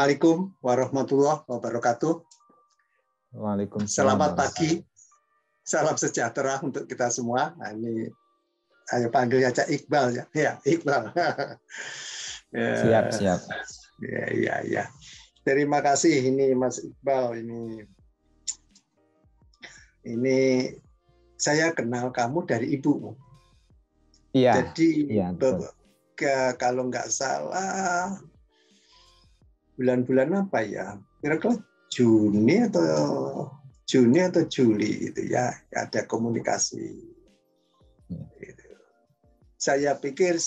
Assalamualaikum warahmatullahi wabarakatuh. Waalaikumsalam. Selamat pagi, salam sejahtera untuk kita semua. Nah, ini saya panggil aja Iqbal ya, ya Iqbal. Siap, siap. Ya. Terima kasih ini Mas Iqbal. Ini saya kenal kamu dari ibumu. Iya. Jadi iya, kalau nggak salah bulan-bulan apa ya? Kira-kira Juni atau Juli itu ya ada komunikasi. Gitu. Saya pikir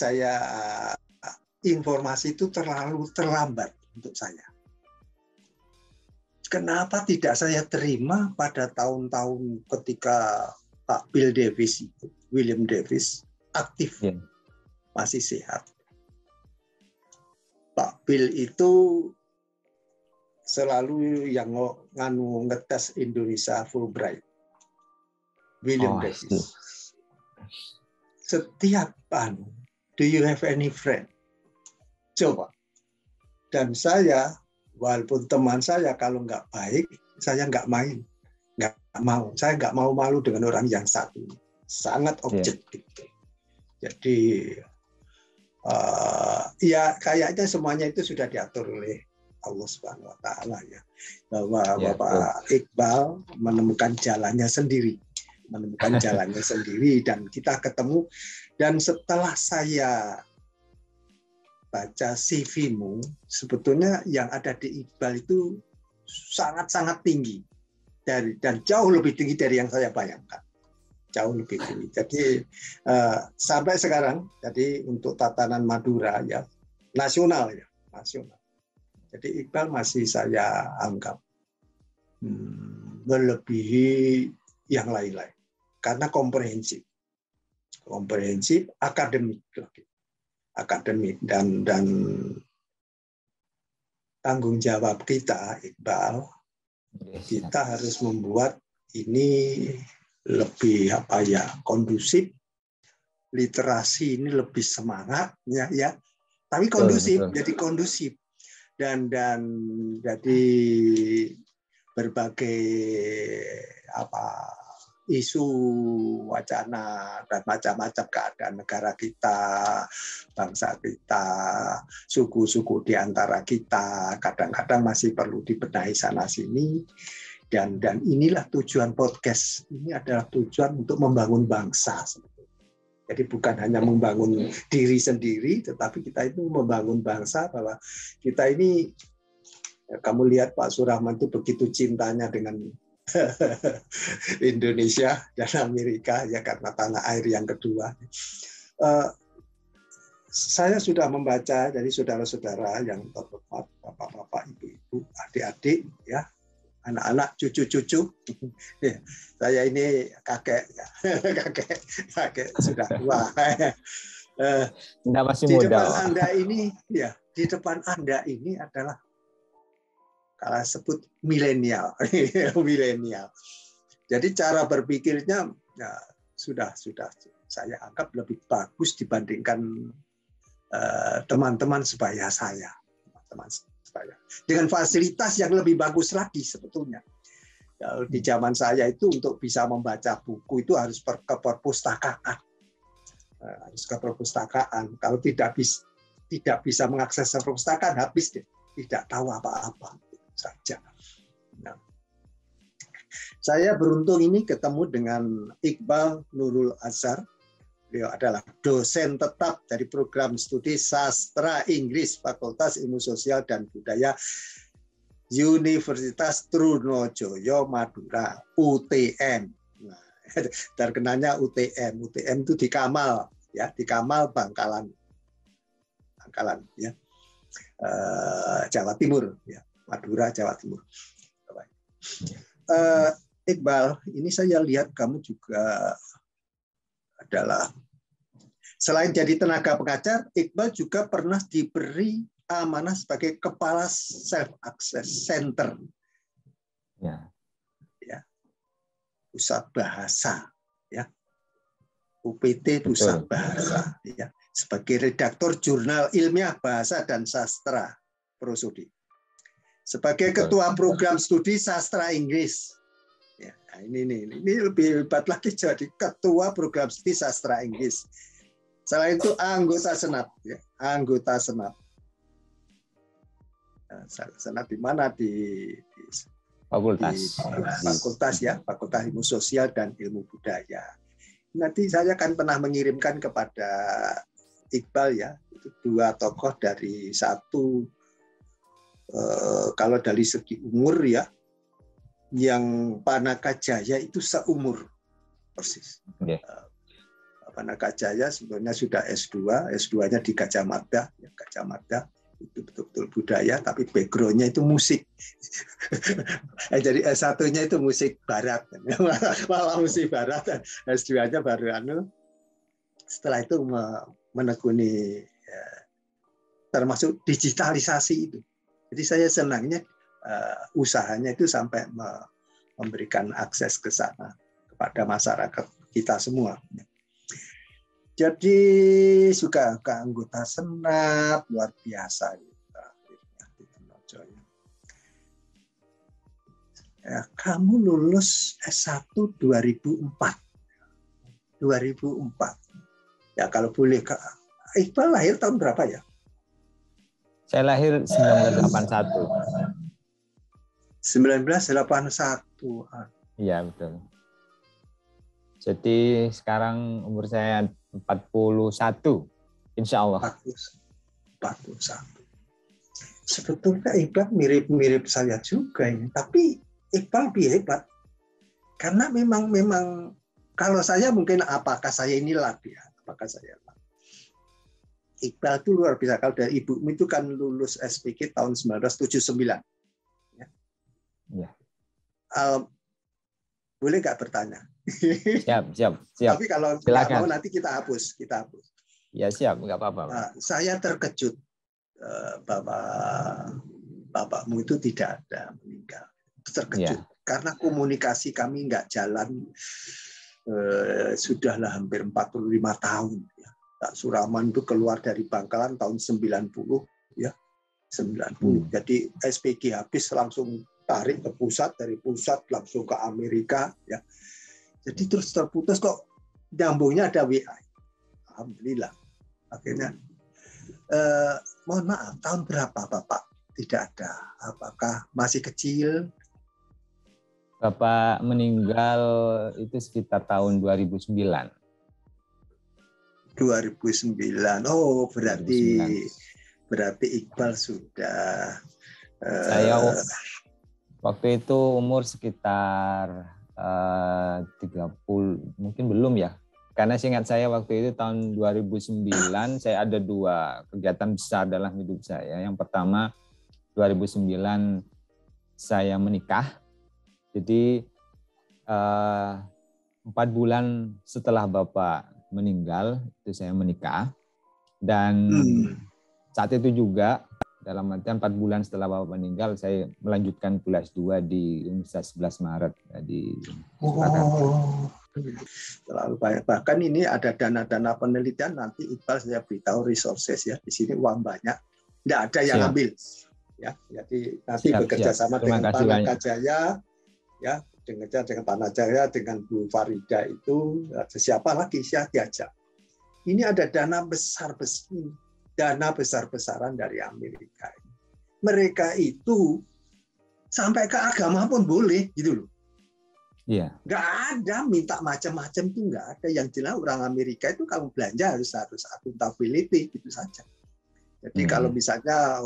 informasi itu terlalu terlambat untuk saya. Kenapa tidak saya terima pada tahun-tahun ketika Pak William Davis aktif, masih sehat. Pak Bill itu selalu yang ngetes Indonesia Fulbright. William Davis. Setiap do you have any friend? Coba. Dan saya, walaupun teman saya kalau nggak baik, saya nggak main. Nggak mau. Saya nggak mau malu dengan orang yang satu. Sangat objektif. Jadi, ya kayaknya semuanya itu sudah diatur oleh Allah Subhanahu wa Ta'ala ya, bahwa Bapak Iqbal menemukan jalannya sendiri, dan kita ketemu. Dan setelah saya baca CV-mu, sebetulnya yang ada di Iqbal itu sangat-sangat tinggi dan jauh lebih tinggi dari yang saya bayangkan, jauh lebih tinggi. Jadi sampai sekarang, jadi untuk tatanan Madura ya nasional. Jadi Iqbal masih saya anggap melebihi yang lain-lain karena komprehensif, akademik dan tanggung jawab kita Iqbal, kita harus membuat ini lebih kondusif, literasi ini lebih semangat ya, tapi kondusif, jadi kondusif. Dan jadi berbagai isu, wacana dan macam-macam keadaan negara kita, bangsa kita, suku-suku di antara kita kadang-kadang masih perlu dibenahi sana sini. Dan inilah tujuan podcast. Ini adalah tujuan untuk membangun bangsa. Jadi bukan hanya membangun diri sendiri, tetapi kita itu membangun bangsa, bahwa kita ini, kamu lihat Pak Surahman itu begitu cintanya dengan Indonesia dan Amerika, ya karena tanah air yang kedua. Saya sudah membaca dari saudara-saudara yang terhormat, bapak-bapak, ibu-ibu, adik-adik, ya, anak-anak, cucu-cucu. Saya ini kakek sudah tua. Masih di muda. Di depan Anda ini adalah kalau sebut milenial. Jadi cara berpikirnya ya, sudah saya anggap lebih bagus dibandingkan teman-teman sebaya saya. Dengan fasilitas yang lebih bagus lagi sebetulnya. Di zaman saya itu untuk bisa membaca buku itu harus ke perpustakaan. Kalau tidak bisa mengakses perpustakaan, habis deh. Tidak tahu apa-apa saja. Nah, saya beruntung ini ketemu dengan Iqbal Nurul Azhar. Beliau adalah dosen tetap dari program studi sastra Inggris Fakultas Ilmu Sosial dan Budaya Universitas Trunojoyo Madura, UTM. Nah, terkenalnya UTM itu di Kamal, ya, di Kamal Bangkalan, ya, Jawa Timur, ya, Madura, Jawa Timur. Iqbal, ini saya lihat kamu juga adalah, selain jadi tenaga pengajar, Iqbal juga pernah diberi amanah sebagai kepala self access center, ya, pusat bahasa, ya, UPT pusat bahasa, ya, sebagai redaktur jurnal ilmiah bahasa dan sastra Prosodi. sebagai ketua program studi sastra Inggris. Ya, ini lebih hebat lagi jadi ketua program studi sastra Inggris. Selain itu anggota senat, ya, anggota senat. Senat di mana di fakultas ya, Fakultas Ilmu Sosial dan Ilmu Budaya. Nanti saya akan pernah mengirimkan kepada Iqbal ya, itu 2 tokoh dari satu kalau dari segi umur ya, yang Panaka Jaya itu seumur persis. Okay. Panaka Jaya sebenarnya sudah S2, S2-nya di Gajah Mada, ya, Gajah Mada itu betul-betul budaya, tapi background-nya itu musik. Jadi S1-nya itu musik barat, malah musik barat. S2-nya baru setelah itu menekuni ya, termasuk digitalisasi itu. Jadi saya senangnya usahanya itu sampai memberikan akses ke sana kepada masyarakat kita semua. Jadi suka ke anggota senat luar biasa. Ya, kamu lulus S1 2004. 2004. Ya kalau boleh, Iqbal lahir tahun berapa ya? Saya lahir 1981. 1981. Iya, betul. Jadi sekarang umur saya 41, insya Allah. 41. Sebetulnya Iqbal mirip-mirip saya juga ini, tapi Iqbal lebih hebat. Karena memang kalau saya mungkin apakah saya ini lat ya, apakah saya lat. Iqbal itu luar biasa. Kalau dari ibumu itu kan lulus SPK tahun 1979. Ya. Ya. Boleh nggak bertanya? Siap. Tapi kalau nggak mau nanti kita hapus. Ya siap, nggak apa-apa. Saya terkejut bahwa bapakmu itu tidak ada meninggal. Terkejut karena komunikasi kami nggak jalan sudahlah hampir 45 tahun. Ya. Kak Suraman itu keluar dari Bangkalan tahun 90 ya 90. Jadi SPG habis langsung tarik ke pusat, dari pusat langsung ke Amerika ya. Jadi terus terputus kok nyambungnya ada WA. Alhamdulillah. Akhirnya mohon maaf, tahun berapa Bapak tidak ada? Apakah masih kecil? Bapak meninggal itu sekitar tahun 2009. 2009. Oh, berarti 2009. Berarti Iqbal sudah saya waktu itu umur sekitar 30, mungkin belum ya. Karena seingat saya waktu itu tahun 2009 saya ada 2 kegiatan besar dalam hidup saya. Yang pertama 2009 saya menikah. Jadi 4 bulan setelah Bapak meninggal itu saya menikah. Dan saat itu juga dalam artian 4 bulan setelah Bapak meninggal saya melanjutkan kuliah S2 di Universitas 11 Maret di Jakarta. Terlalu banyak. Bahkan ini ada dana-dana penelitian, nanti Iqbal saya beritahu resources ya. Di sini uang banyak, tidak ada yang ambil. Ya, jadi nanti bekerja sama dengan Panaka Jaya, ya, dengan Panaka Jaya, dengan Bu Farida itu, siapa lagi saya diajak. Ini ada dana besar-besaran dari Amerika. Mereka itu sampai ke agama pun boleh, gitu loh. Iya. Nggak ada minta macam-macam itu nggak ada. Yang jelas orang Amerika itu kalau belanja harus accountability gitu saja. Jadi kalau misalnya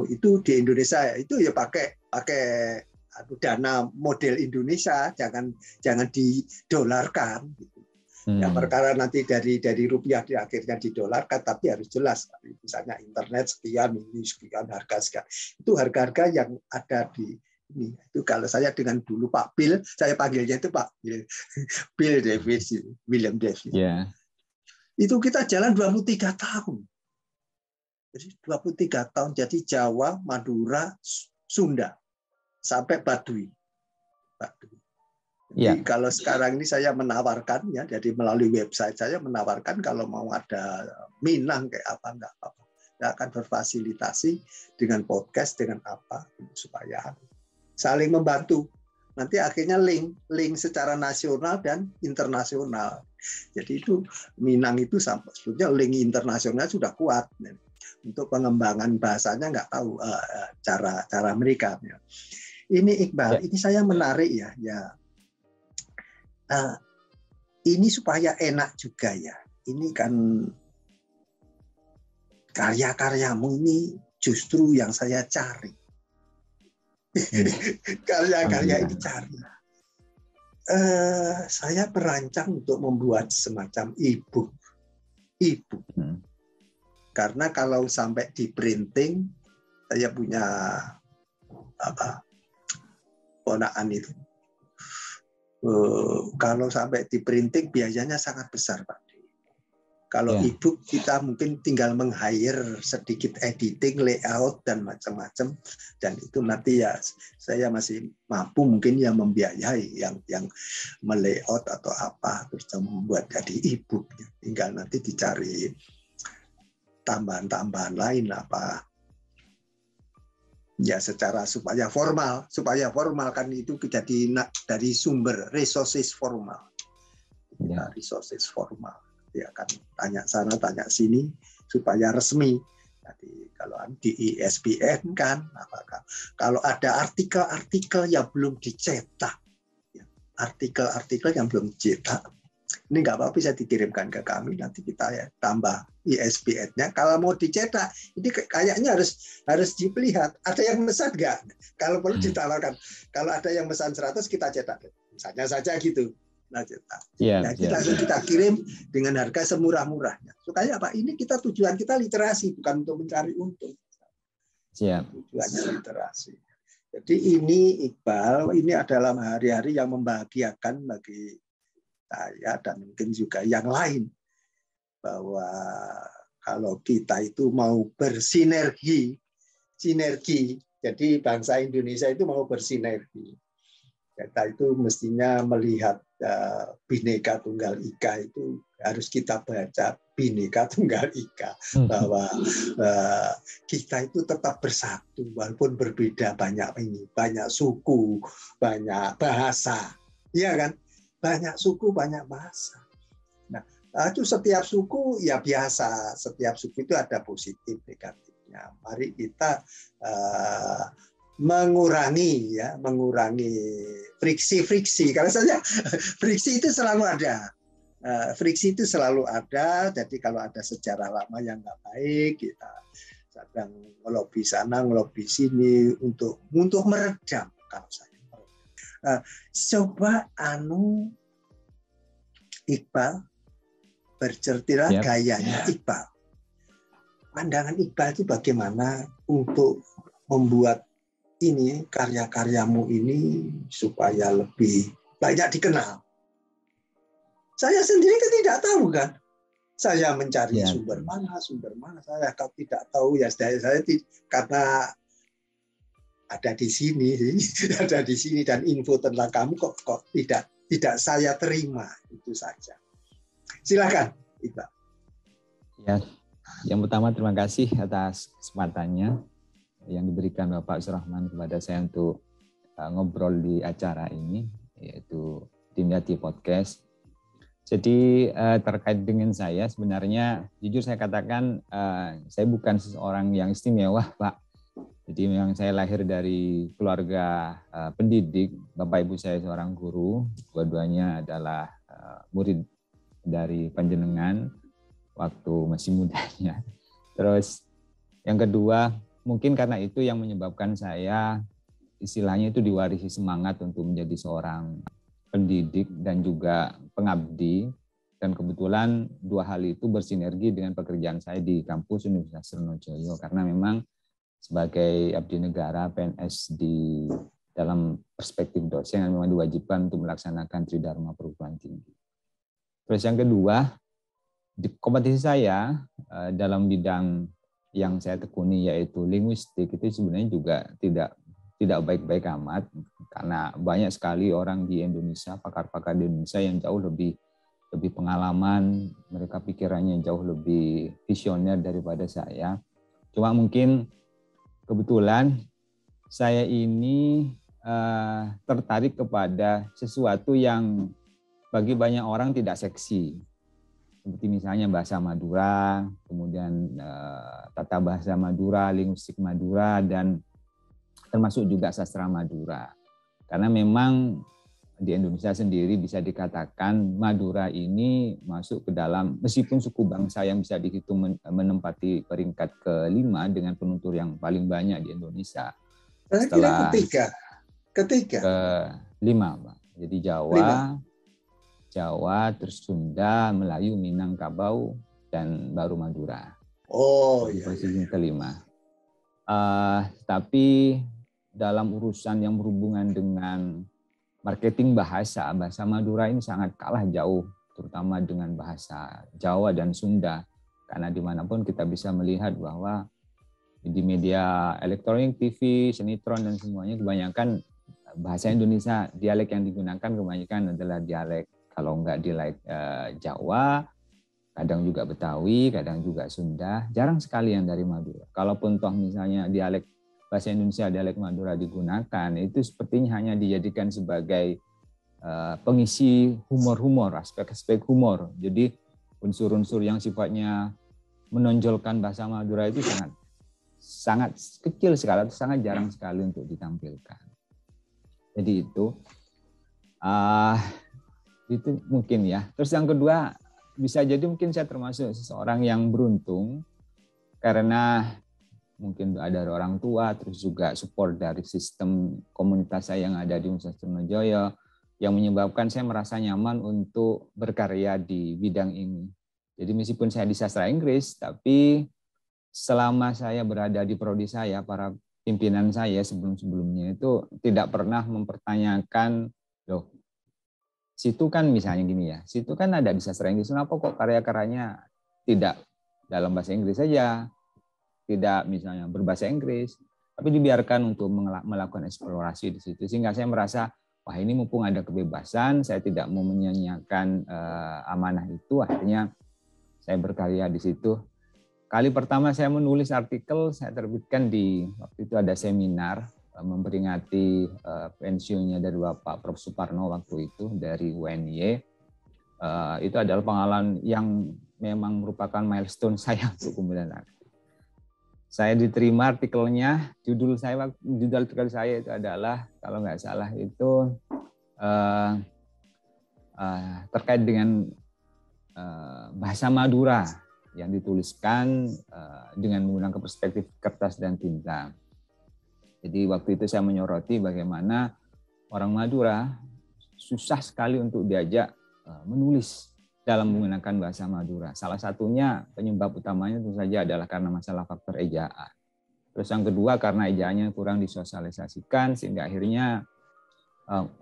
itu di Indonesia itu ya pakai dana model Indonesia, jangan didolarkan. Gitu. Ya perkara nanti dari rupiah di akhirnya didolarkan, tapi harus jelas. Misalnya internet sekian, ini sekian, harga sekian. Itu harga-harga yang ada di ini. Itu kalau saya dengan dulu Pak Bill, saya panggilnya itu Pak Bill Davis, William Davis. Yeah. Itu kita jalan 23 tahun. Jadi 23 tahun, jadi Jawa, Madura, Sunda, sampai Baduy. Jadi kalau sekarang ini saya menawarkan ya, jadi melalui website saya menawarkan kalau mau ada Minang kayak apa enggak apa-apa. Saya akan berfasilitasi dengan podcast, dengan apa, supaya saling membantu. Nanti akhirnya link secara nasional dan internasional. Jadi itu Minang itu sebetulnya link internasional sudah kuat. Untuk pengembangan bahasanya nggak tahu cara mereka. Ini Iqbal, ini saya menarik ya. Ini supaya enak juga ya. Ini kan karya-karyamu ini justru yang saya cari. Karya-karya ini cari. Saya merancang untuk membuat semacam e-book. Karena kalau sampai di printing, saya punya ponakan itu. Kalau sampai di printing biayanya sangat besar, Pak. Kalau e-book kita mungkin tinggal meng-hire sedikit editing, layout dan macam-macam, dan itu nanti ya saya masih mampu mungkin ya membiayai yang melayout atau apa terus membuat jadi e-book. Tinggal nanti dicari tambahan-tambahan lain apa. Ya secara supaya formal kan itu jadi dari sumber resources formal. Ya, resources formal. Dia akan tanya sana, tanya sini supaya resmi. Jadi kalau di ISBN kan, apakah kalau ada artikel-artikel yang belum dicetak, artikel-artikel yang belum dicetak, ini nggak apa-apa bisa dikirimkan ke kami, nanti kita ya tambah ISBN-nya. Kalau mau dicetak, ini kayaknya harus dilihat. Ada yang memesan nggak? Kalau perlu ditawarkan. Kalau ada yang pesan 100 kita cetak, misalnya saja gitu. Nah, kita kirim dengan harga semurah-murahnya. Supaya apa? Ini tujuan kita literasi, bukan untuk mencari untung. Tujuannya literasi. Jadi ini Iqbal, ini adalah hari-hari yang membahagiakan bagi saya dan mungkin juga yang lain. Bahwa kalau kita itu mau bersinergi, jadi bangsa Indonesia itu mau bersinergi. Kita itu mestinya melihat Bhinneka Tunggal Ika itu harus kita baca Bhinneka Tunggal Ika, bahwa kita itu tetap bersatu walaupun berbeda banyak suku, banyak bahasa, iya kan? Banyak suku, banyak bahasa. Nah, itu setiap suku ya biasa, setiap suku itu ada positif negatifnya. Mari kita mengurangi friksi. Karena saja friksi itu selalu ada. Jadi kalau ada sejarah lama yang nggak baik, kita sedang ngelobi sana, ngelobi sini untuk meredam. Kalau saya coba Iqbal bercerita gayanya Iqbal. Pandangan Iqbal itu bagaimana untuk membuat ini karya-karyamu ini supaya lebih banyak dikenal. Saya sendiri kan tidak tahu kan. Saya mencari sumber mana saya tidak tahu ya. Saya karena ada di sini dan info tentang kamu kok tidak saya terima, itu saja. Silakan, Iqbal. Ya, yang pertama terima kasih atas kesempatannya yang diberikan Bapak Surahman kepada saya untuk ngobrol di acara ini, yaitu Dimyati Podcast. Jadi terkait dengan saya, sebenarnya jujur saya katakan saya bukan seseorang yang istimewa, Pak. Jadi memang saya lahir dari keluarga pendidik, Bapak Ibu saya seorang guru, dua-duanya adalah murid dari panjenengan waktu masih mudanya. Terus yang kedua, mungkin karena itu yang menyebabkan saya istilahnya itu diwarisi semangat untuk menjadi seorang pendidik dan juga pengabdi. Dan kebetulan dua hal itu bersinergi dengan pekerjaan saya di kampus Universitas Sriwijaya, karena memang sebagai abdi negara PNS di dalam perspektif dosen yang memang diwajibkan untuk melaksanakan Tridharma perguruan tinggi. Terus yang kedua, di kompetisi saya dalam bidang yang saya tekuni yaitu linguistik itu sebenarnya juga tidak baik-baik amat, karena banyak sekali orang di Indonesia, pakar-pakar di Indonesia yang jauh lebih pengalaman, mereka pikirannya jauh lebih visioner daripada saya. Cuma mungkin kebetulan saya ini tertarik kepada sesuatu yang bagi banyak orang tidak seksi. Seperti misalnya bahasa Madura, kemudian tata bahasa Madura, linguistik Madura, dan termasuk juga sastra Madura. Karena memang di Indonesia sendiri bisa dikatakan Madura ini masuk ke dalam, meskipun suku bangsa yang bisa dihitung menempati peringkat ke-5 dengan penutur yang paling banyak di Indonesia. Saya kira ketiga. Ke-5, Pak. Jadi Jawa, terus Sunda, Melayu, Minangkabau, dan baru Madura. Oh iya. Posisi iya. ke-5. Tapi dalam urusan yang berhubungan dengan marketing bahasa Madura ini sangat kalah jauh, terutama dengan bahasa Jawa dan Sunda. Karena dimanapun kita bisa melihat bahwa di media elektronik, TV, sinetron, dan semuanya kebanyakan bahasa Indonesia, dialek yang digunakan kebanyakan adalah dialek, kalau enggak dialek Jawa, kadang juga Betawi, kadang juga Sunda, jarang sekali yang dari Madura. Kalaupun toh misalnya dialek bahasa Indonesia, dialek Madura digunakan, itu sepertinya hanya dijadikan sebagai pengisi humor-humor, aspek-aspek humor. Jadi unsur-unsur yang sifatnya menonjolkan bahasa Madura itu sangat kecil sekali, sangat jarang sekali untuk ditampilkan. Jadi itu mungkin ya. Terus yang kedua, bisa jadi mungkin saya termasuk seseorang yang beruntung karena mungkin ada orang tua, terus juga support dari sistem komunitas saya yang ada di Universitas Trunojoyo, yang menyebabkan saya merasa nyaman untuk berkarya di bidang ini. Jadi meskipun saya di sastra Inggris, tapi selama saya berada di prodi saya, para pimpinan saya sebelum-sebelumnya itu tidak pernah mempertanyakan, loh, situ kan misalnya gini ya, situ kan ada di sastra Inggris, kenapa kok karya-karyanya tidak dalam bahasa Inggris saja? Tidak misalnya berbahasa Inggris, tapi dibiarkan untuk melakukan eksplorasi di situ. Sehingga saya merasa, wah ini mumpung ada kebebasan, saya tidak mau menyanyiakan amanah itu, akhirnya saya berkarya di situ. Kali pertama saya menulis artikel, saya terbitkan waktu itu ada seminar, memperingati pensiunnya dari Bapak Prof. Suparno waktu itu, dari UNY. Itu adalah pengalaman yang memang merupakan milestone saya untuk kemudian saya diterima artikelnya, judul artikel saya itu adalah, kalau nggak salah itu terkait dengan bahasa Madura yang dituliskan dengan menggunakan perspektif kertas dan tinta. Jadi waktu itu saya menyoroti bagaimana orang Madura susah sekali untuk diajak menulis dalam menggunakan bahasa Madura. Salah satunya penyebab utamanya tentu saja adalah karena masalah faktor ejaan. Terus yang kedua karena ejaannya kurang disosialisasikan sehingga akhirnya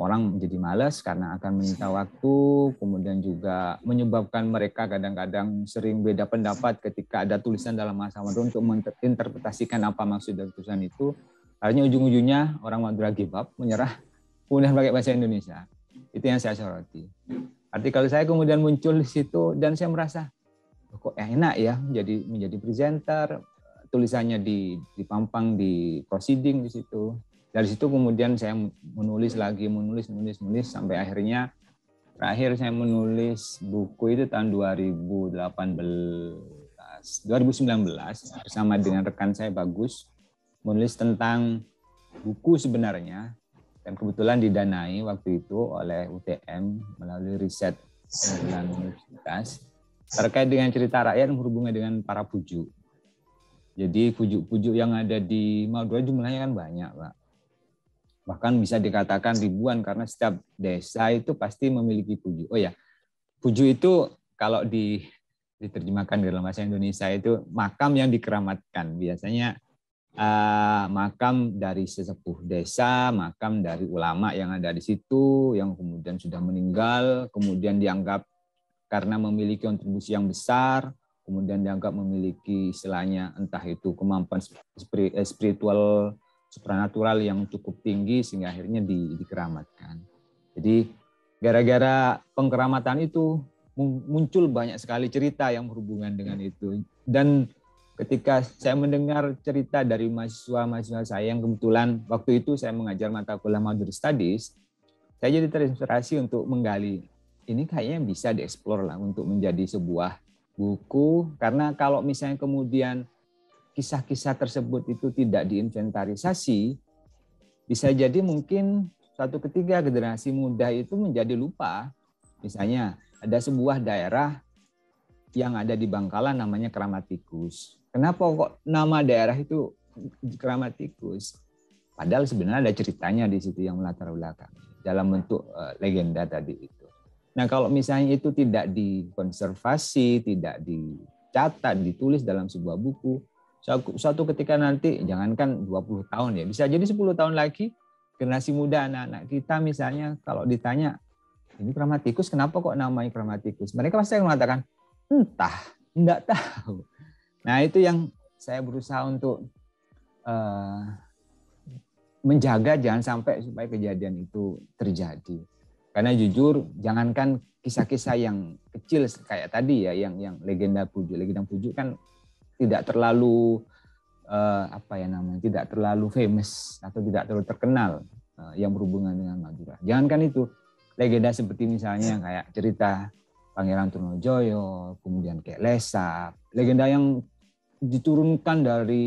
orang menjadi malas karena akan menyita waktu, kemudian juga menyebabkan mereka kadang-kadang sering beda pendapat ketika ada tulisan dalam bahasa Madura untuk menginterpretasikan apa maksud dari tulisan itu. Akhirnya ujung-ujungnya orang Madura give up, menyerah, kemudian pakai bahasa Indonesia. Itu yang saya soroti. Artikel saya kemudian muncul di situ dan saya merasa kok enak ya menjadi presenter, tulisannya dipampang di proceeding di situ. Dari situ kemudian saya menulis sampai akhirnya terakhir saya menulis buku itu tahun 2019 bersama dengan rekan saya Bagus, menulis tentang buku sebenarnya. Dan kebetulan didanai waktu itu oleh UTM melalui riset pengumpulan universitas terkait dengan cerita rakyat yang berhubungan dengan para pujuk. Jadi pujuk-pujuk yang ada di Madura jumlahnya kan banyak, Pak. Bahkan bisa dikatakan ribuan karena setiap desa itu pasti memiliki pujuk. Oh ya, pujuk itu kalau diterjemahkan dalam bahasa Indonesia itu makam yang dikeramatkan. Biasanya makam dari sesepuh desa, makam dari ulama yang ada di situ, yang kemudian sudah meninggal, kemudian dianggap karena memiliki kontribusi yang besar, kemudian dianggap memiliki istilahnya entah itu kemampuan spiritual, supranatural yang cukup tinggi sehingga akhirnya dikeramatkan. Jadi gara-gara pengkeramatan itu muncul banyak sekali cerita yang berhubungan dengan itu. Dan ketika saya mendengar cerita dari mahasiswa-mahasiswa saya yang kebetulan waktu itu saya mengajar mata kuliah Madura Studies, saya jadi terinspirasi untuk menggali, ini kayaknya bisa dieksplor lah untuk menjadi sebuah buku, karena kalau misalnya kemudian kisah-kisah tersebut itu tidak diinventarisasi, bisa jadi mungkin suatu ketika generasi muda itu menjadi lupa. Misalnya ada sebuah daerah yang ada di Bangkalan namanya Keramat Tikus. Kenapa kok nama daerah itu Keramat Tikus? Padahal sebenarnya ada ceritanya di situ yang melatar belakang dalam bentuk legenda tadi itu. Nah, kalau misalnya itu tidak dikonservasi, tidak dicatat, ditulis dalam sebuah buku, suatu ketika nanti jangankan 20 tahun ya, bisa jadi 10 tahun lagi generasi muda anak-anak kita misalnya kalau ditanya ini Keramat Tikus kenapa kok namanya Keramat Tikus? Mereka pasti akan mengatakan entah, enggak tahu. Nah, itu yang saya berusaha untuk menjaga jangan sampai supaya kejadian itu terjadi. Karena jujur, jangankan kisah-kisah yang kecil kayak tadi ya, yang legenda Pujuk kan tidak terlalu tidak terlalu famous atau tidak terlalu terkenal yang berhubungan dengan Madura. Jangankan itu, legenda seperti misalnya kayak cerita Pangeran Trunojoyo, kemudian kayak Lesap, legenda yang diturunkan dari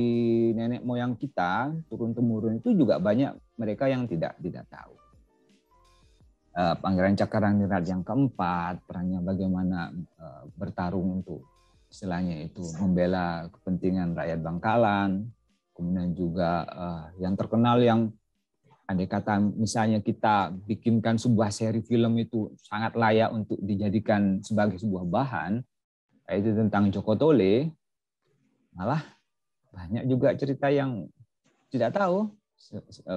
nenek moyang kita, turun temurun itu juga banyak mereka yang tidak tahu. Pangeran Cakraningrat yang keempat, perannya bagaimana bertarung untuk istilahnya itu membela kepentingan rakyat Bangkalan, kemudian juga yang terkenal yang andai kata misalnya kita bikinkan sebuah seri film itu sangat layak untuk dijadikan sebagai sebuah bahan, yaitu tentang Joko Tole, malah banyak juga cerita yang tidak tahu,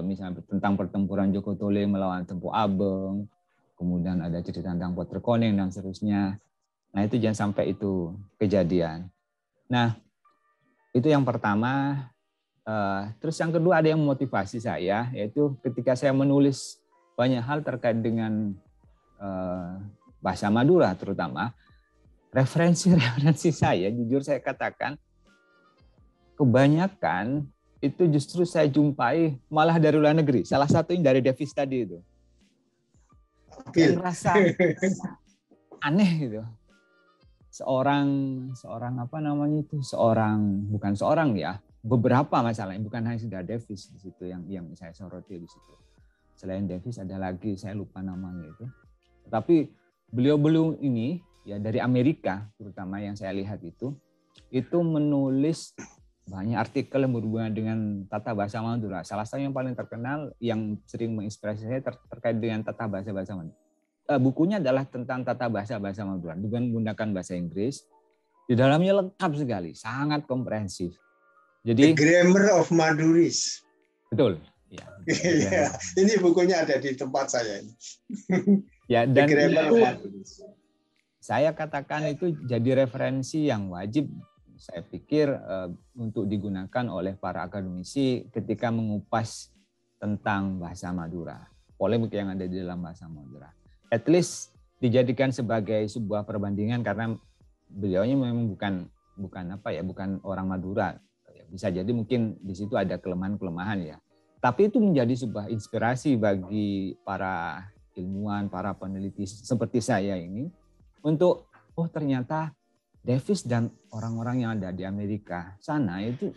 misalnya tentang pertempuran Joko Tole melawan Tempo Abeng, kemudian ada cerita tentang Poter Koneng dan seterusnya. Nah, itu jangan sampai itu kejadian. Nah, itu yang pertama. Terus yang kedua ada yang memotivasi saya, yaitu ketika saya menulis banyak hal terkait dengan bahasa Madura terutama, referensi saya, jujur saya katakan, kebanyakan itu justru saya jumpai malah dari luar negeri. Salah satunya dari Davis tadi itu. Yang merasa aneh gitu. Beberapa masalahnya, bukan hanya sudah Davis di situ yang saya soroti di situ. Selain Davis ada lagi, saya lupa namanya itu. Tapi beliau-beliau ini ya dari Amerika terutama yang saya lihat itu menulis banyak artikel yang berhubungan dengan tata bahasa Madura. Salah satu yang paling terkenal yang sering menginspirasi saya terkait dengan tata bahasa Madura. Bukunya adalah tentang tata bahasa Madura dengan menggunakan bahasa Inggris. Di dalamnya lengkap sekali, sangat komprehensif. Jadi The Grammar of Maduris. Betul. Ya, ini bukunya ada di tempat saya ini. Ya, dan itu saya katakan itu jadi referensi yang wajib saya pikir untuk digunakan oleh para akademisi ketika mengupas tentang bahasa Madura, polemik yang ada di dalam bahasa Madura. At least dijadikan sebagai sebuah perbandingan karena beliaunya memang bukan orang Madura. Bisa jadi mungkin di situ ada kelemahan-kelemahan ya. Tapi itu menjadi sebuah inspirasi bagi para ilmuwan, para peneliti seperti saya ini untuk ternyata Davis dan orang-orang yang ada di Amerika sana itu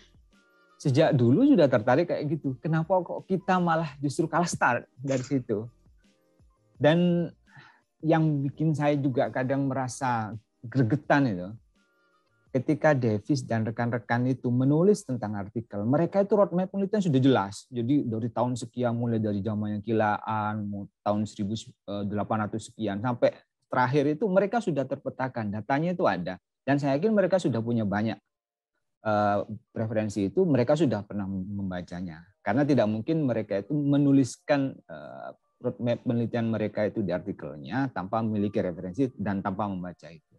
sejak dulu sudah tertarik kayak gitu. Kenapa kok kita malah justru kalah start dari situ? Dan yang bikin saya juga kadang merasa gregetan itu, ketika Davis dan rekan-rekan itu menulis tentang artikel, mereka itu roadmap penelitian sudah jelas. Jadi dari tahun sekian, mulai dari zamannya Kilaan, tahun 1800 sekian, sampai terakhir itu mereka sudah terpetakan, datanya itu ada. Dan saya yakin mereka sudah punya banyak preferensi itu, mereka sudah pernah membacanya. Karena tidak mungkin mereka itu menuliskan roadmap penelitian mereka itu di artikelnya tanpa memiliki referensi dan tanpa membaca itu.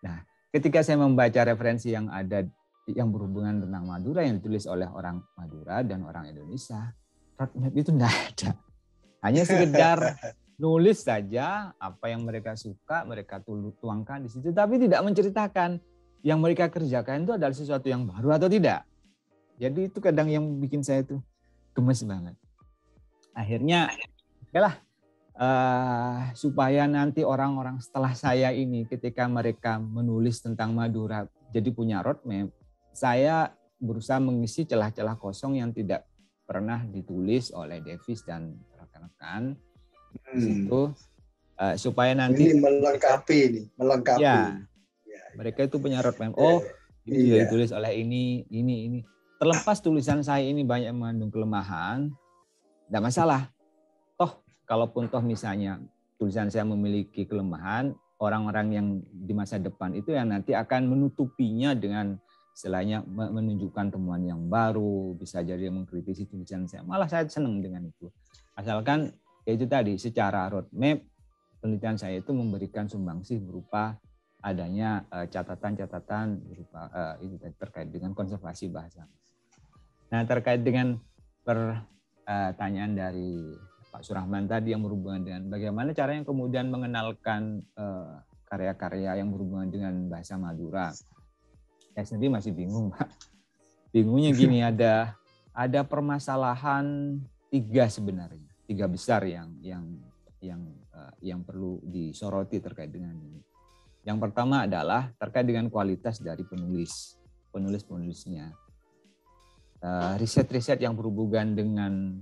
Nah, ketika saya membaca referensi yang ada yang berhubungan tentang Madura yang ditulis oleh orang Madura dan orang Indonesia, roadmap itu tidak ada. Hanya sekedar nulis saja apa yang mereka suka, mereka tuangkan di situ, tapi tidak menceritakan yang mereka kerjakan itu adalah sesuatu yang baru atau tidak. Jadi itu kadang yang bikin saya tuh gemes banget. Akhirnya, supaya nanti orang-orang setelah saya ini ketika mereka menulis tentang Madura jadi punya roadmap, saya berusaha mengisi celah-celah kosong yang tidak pernah ditulis oleh Davis dan rekan-rekan di situ, supaya nanti ini melengkapi. Ya, mereka itu punya roadmap. Oh, ini sudah ditulis oleh ini. Terlepas tulisan saya ini banyak mengandung kelemahan, tidak masalah. Kalaupun misalnya tulisan saya memiliki kelemahan, orang-orang yang di masa depan itu yang nanti akan menutupinya dengan istilahnya menunjukkan temuan yang baru, bisa jadi mengkritisi tulisan saya. Malah saya senang dengan itu. Asalkan ya itu tadi, secara roadmap penelitian saya itu memberikan sumbangsih berupa adanya catatan-catatan berupa itu terkait dengan konservasi bahasa. Nah, terkait dengan pertanyaan dari Pak Surahman tadi yang berhubungan dengan bagaimana caranya kemudian mengenalkan karya-karya yang berhubungan dengan bahasa Madura. Saya sendiri masih bingung, Pak. Bingungnya gini, ada permasalahan 3 sebenarnya, 3 besar yang perlu disoroti terkait dengan ini. Yang pertama adalah terkait dengan kualitas dari penulis-penulisnya. Riset-riset yang berhubungan dengan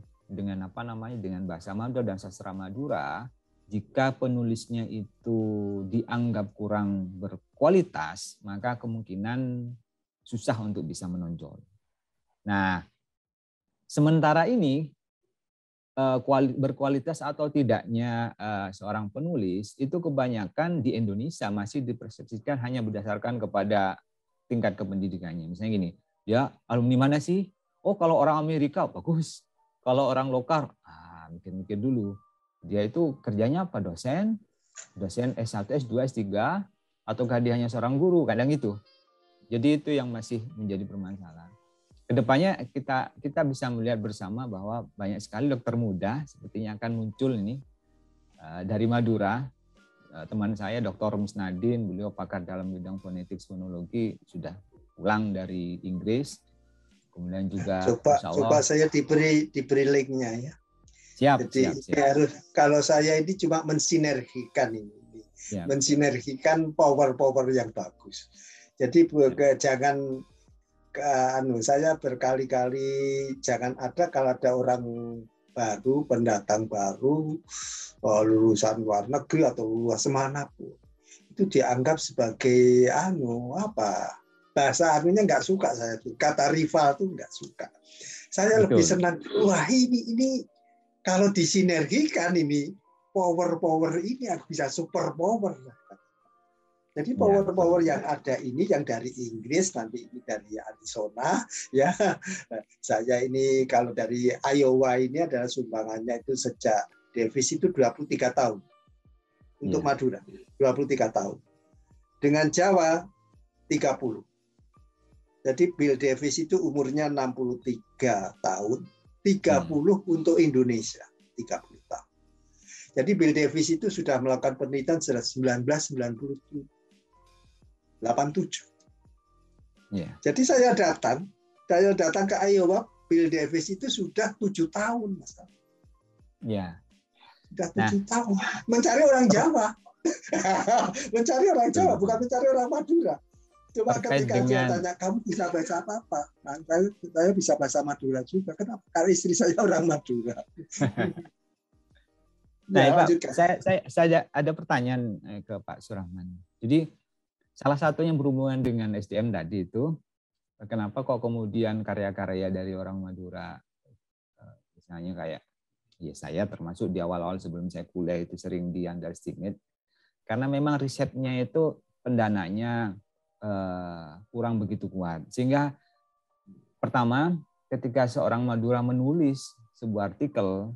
bahasa Madura dan sastra Madura, jika penulisnya itu dianggap kurang berkualitas, maka kemungkinan susah untuk bisa menonjol. Nah, sementara ini berkualitas atau tidaknya seorang penulis itu kebanyakan di Indonesia masih dipersepsikan hanya berdasarkan kepada tingkat kependidikannya. Misalnya gini, ya alumni mana sih? Oh, kalau orang Amerika bagus. Kalau orang lokal, mikir-mikir dulu. Dia itu kerjanya apa? Dosen S1, S2, S3, ataukah dia hanya seorang guru? Kadang itu. Jadi itu yang masih menjadi permasalahan. Kedepannya kita bisa melihat bersama bahwa banyak sekali dokter muda sepertinya akan muncul ini dari Madura. Teman saya Dr. Musnadin, beliau pakar dalam bidang fonetik fonologi, sudah pulang dari Inggris. Kemudian juga coba saya diberi linknya ya. Siap. Harus, kalau saya ini cuma mensinergikan ini. Siap. Mensinergikan power yang bagus. Jadi jangan saya berkali-kali jangan ada kalau ada orang baru, pendatang baru, lulusan luar negeri atau lulusan manapun, itu dianggap sebagai bahasa nggak suka saya tuh, kata rival tuh nggak suka. Saya Betul. Lebih senang, wah ini kalau disinergikan ini power ini bisa super power. Jadi power yang ada ini yang dari Inggris, nanti ini dari Arizona, ya. Saya ini kalau dari Iowa ini adalah sumbangannya itu sejak Davis itu 23 tahun untuk Madura, 23 tahun. Dengan Jawa 30. Jadi Bill Davis itu umurnya 63 tahun, 30 untuk Indonesia, 30 tahun. Jadi Bill Davis itu sudah melakukan penelitian sejak 1987. Jadi saya datang ke Iowa, Bill Davis itu sudah 7 tahun, Mas. Ya. Sudah 7 tahun mencari orang Jawa. Mencari orang Jawa, bukan mencari orang Madura. Coba ketika dia tanya, kamu bisa bahasa apa? Nah, saya bisa bahasa Madura juga. Kenapa? Karena istri saya orang Madura. Nah, Pak, saya ada pertanyaan ke Pak Surahman. Jadi salah satu yang berhubungan dengan SDM tadi itu, kenapa kok kemudian karya-karya dari orang Madura, misalnya kayak saya termasuk di awal-awal sebelum saya kuliah itu sering di underestimate, karena memang risetnya itu pendananya kurang begitu kuat. Sehingga pertama, ketika seorang Madura menulis sebuah artikel,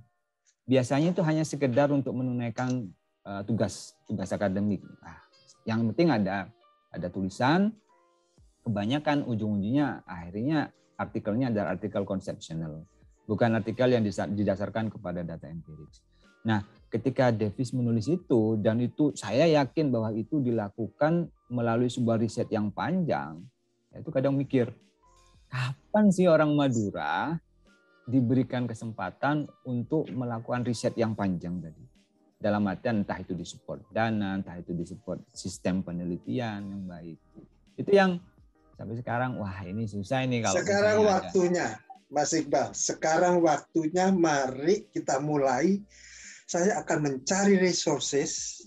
biasanya itu hanya sekedar untuk menunaikan tugas akademik. Nah, yang penting ada tulisan, kebanyakan ujung-ujungnya akhirnya artikelnya adalah artikel konsepsional, bukan artikel yang didasarkan kepada data empirik. Nah, ketika Davis menulis itu, dan itu saya yakin bahwa itu dilakukan melalui sebuah riset yang panjang, itu kadang mikir, kapan sih orang Madura diberikan kesempatan untuk melakukan riset yang panjang tadi? Dalam artian entah itu disupport dana, entah itu disupport sistem penelitian yang baik. Itu yang sampai sekarang, wah ini susah ini kalau sekarang waktunya, Mas Iqbal, sekarang waktunya mari kita mulai. Saya akan mencari resources,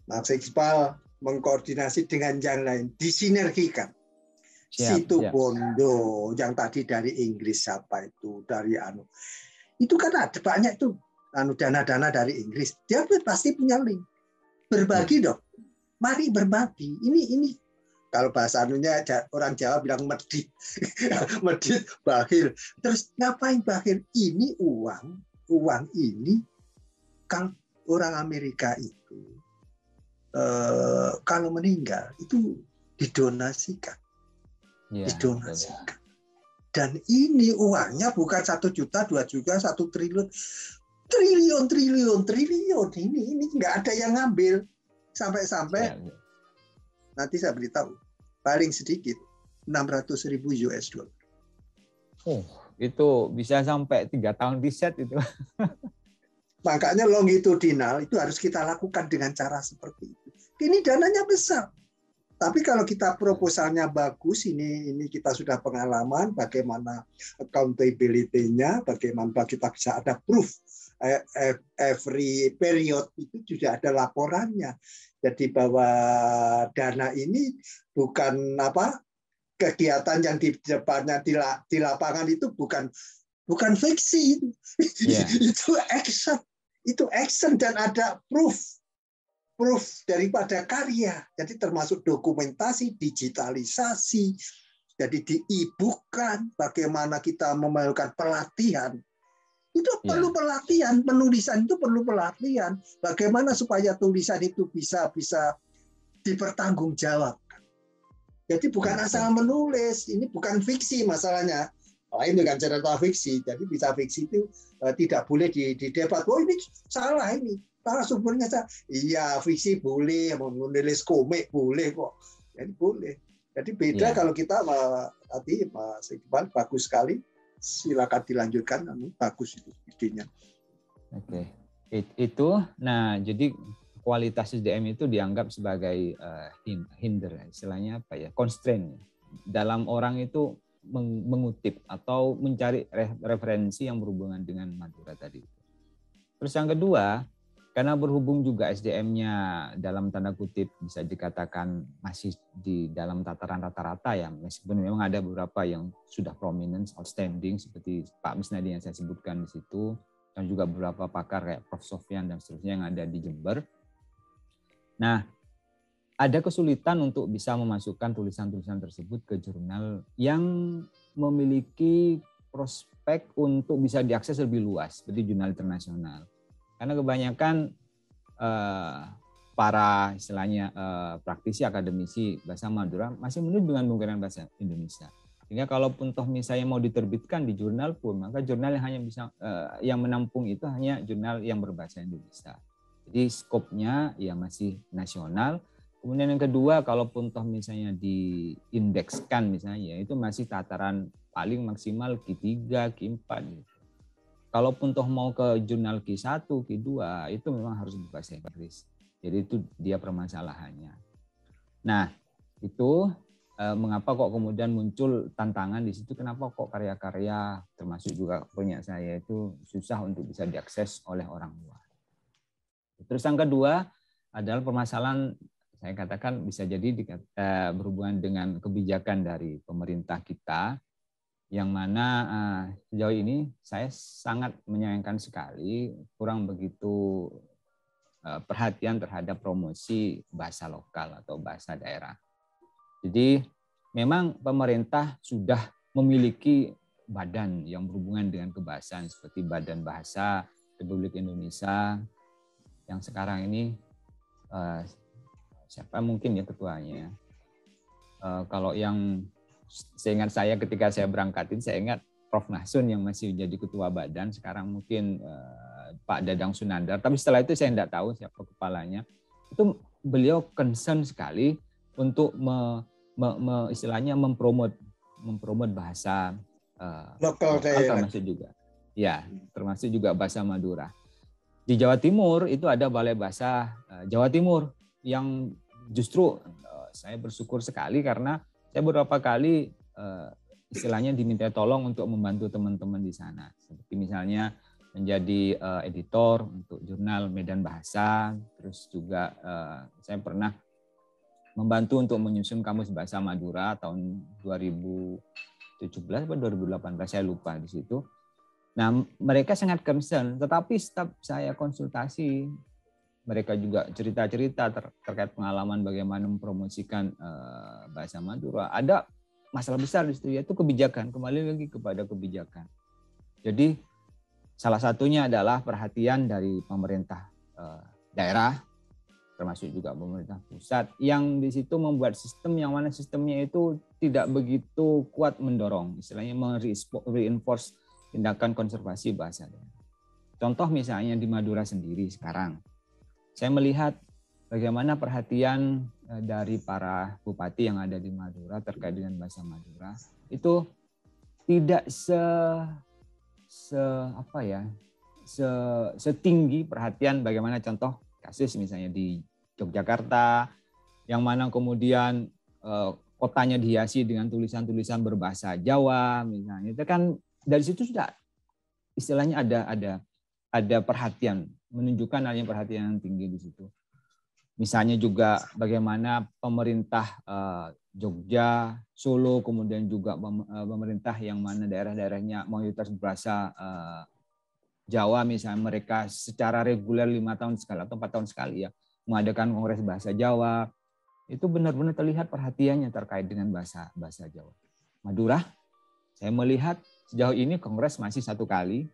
Mas Iqbal mengkoordinasi dengan yang lain, disinergikan. Situ Bondo yang tadi dari Inggris siapa itu, dari itu kan ada banyak tuh dana-dana dari Inggris. Dia pasti punya link. Berbagi dong. Mari berbagi. Ini kalau bahasa orang Jawa bilang medit. Medit bakhil. Terus ngapain bakhil? Ini uang ini kalau orang Amerika itu kalau meninggal itu didonasikan. Didonasikan. Dan ini uangnya bukan 1 juta, 2 juta, 1 triliun. Triliun. Ini nggak ada yang ngambil. Sampai nanti saya beritahu, paling sedikit 600.000 US dollar. Oh, itu bisa sampai 3 tahun riset itu. Makanya longitudinal itu harus kita lakukan dengan cara seperti itu. Ini dananya besar. Tapi kalau kita proposalnya bagus, ini kita sudah pengalaman bagaimana accountability-nya, bagaimana kita bisa ada proof every period itu juga ada laporannya. Jadi bahwa dana ini bukan kegiatan yang di depannya di lapangan itu bukan fiksi. Itu action dan ada proof daripada karya. Jadi termasuk dokumentasi, digitalisasi, jadi di-e-book-kan, bagaimana kita melakukan pelatihan. Itu perlu pelatihan, penulisan itu perlu pelatihan. Bagaimana supaya tulisan itu bisa dipertanggungjawabkan. Jadi bukan asal menulis, ini bukan fiksi masalahnya. Lain dengan cerita fiksi. Jadi bisa fiksi itu tidak boleh didebat. Oh ini salah ini. Para sumbernya salah. Iya fiksi boleh, menulis komik boleh kok. Jadi boleh. Jadi beda kalau kita tadi Mas Iqbal bagus sekali. Silakan dilanjutkan, bagus itu idenya. Oke, itu. Nah jadi kualitas SDM itu dianggap sebagai hinder, istilahnya apa ya, constraint. Dalam orang itu mengutip atau mencari referensi yang berhubungan dengan Madura tadi. Terus yang kedua, karena berhubung juga SDM-nya dalam tanda kutip bisa dikatakan masih di dalam tataran rata-rata ya, meskipun memang ada beberapa yang sudah prominent, outstanding seperti Pak Misnadi yang saya sebutkan di situ, dan juga beberapa pakar kayak Prof. Sofyan dan seterusnya yang ada di Jember. Nah, ada kesulitan untuk bisa memasukkan tulisan-tulisan tersebut ke jurnal yang memiliki prospek untuk bisa diakses lebih luas, seperti jurnal internasional. Karena kebanyakan para istilahnya praktisi akademisi bahasa Madura masih menulis dengan menggunakan bahasa Indonesia. Sehingga kalaupun toh misalnya mau diterbitkan di jurnal pun, maka jurnal yang hanya bisa yang menampung itu hanya jurnal yang berbahasa Indonesia. Jadi skopnya ya masih nasional. Kemudian yang kedua, kalaupun toh misalnya diindekskan misalnya, itu masih tataran paling maksimal Q3, Q4 gitu. Kalaupun toh mau ke jurnal Q1, Q2, itu memang harus berbahasa Inggris. Jadi itu dia permasalahannya. Nah, itu mengapa kok kemudian muncul tantangan di situ, kenapa kok karya-karya termasuk juga punya saya itu susah untuk bisa diakses oleh orang luar. Terus yang kedua adalah permasalahan, saya katakan bisa jadi berhubungan dengan kebijakan dari pemerintah kita, yang mana sejauh ini saya sangat menyayangkan sekali kurang begitu perhatian terhadap promosi bahasa lokal atau bahasa daerah. Jadi memang pemerintah sudah memiliki badan yang berhubungan dengan kebahasaan seperti Badan Bahasa Republik Indonesia yang sekarang ini siapa mungkin ya ketuanya. Kalau yang seingat saya ketika saya berangkat ini, saya ingat Prof. Nasun yang masih jadi ketua badan, sekarang mungkin Pak Dadang Sunandar, tapi setelah itu saya tidak tahu siapa kepalanya. Itu beliau concern sekali untuk istilahnya mempromot bahasa lokal termasuk juga. Ya, termasuk juga bahasa Madura. Di Jawa Timur itu ada Balai Bahasa Jawa Timur yang justru saya bersyukur sekali karena saya beberapa kali istilahnya diminta tolong untuk membantu teman-teman di sana. Seperti misalnya menjadi editor untuk jurnal Medan Bahasa, terus juga saya pernah membantu untuk menyusun kamus bahasa Madura tahun 2017 atau 2018, saya lupa di situ. Nah, mereka sangat concern, tetapi setiap saya konsultasi, mereka juga cerita-cerita terkait pengalaman bagaimana mempromosikan bahasa Madura. Ada masalah besar di situ, yaitu kebijakan, kembali lagi kepada kebijakan. Jadi, salah satunya adalah perhatian dari pemerintah daerah, termasuk juga pemerintah pusat, yang di situ membuat sistem yang mana sistemnya itu tidak begitu kuat mendorong, istilahnya reinforce tindakan konservasi bahasa daerah. Contoh misalnya di Madura sendiri sekarang, saya melihat bagaimana perhatian dari para bupati yang ada di Madura terkait dengan bahasa Madura itu tidak setinggi perhatian bagaimana contoh kasus misalnya di Yogyakarta yang mana kemudian kotanya dihiasi dengan tulisan-tulisan berbahasa Jawa misalnya. Itu kan dari situ sudah istilahnya ada perhatian, menunjukkan adanya perhatian yang tinggi di situ. Misalnya juga bagaimana pemerintah Jogja, Solo, kemudian juga pemerintah yang mana daerah-daerahnya mayoritas berbahasa Jawa, misalnya mereka secara reguler 5 tahun sekali atau 4 tahun sekali ya mengadakan kongres bahasa Jawa. Itu benar-benar terlihat perhatiannya terkait dengan bahasa Jawa. Madura, saya melihat sejauh ini kongres masih 1 kali,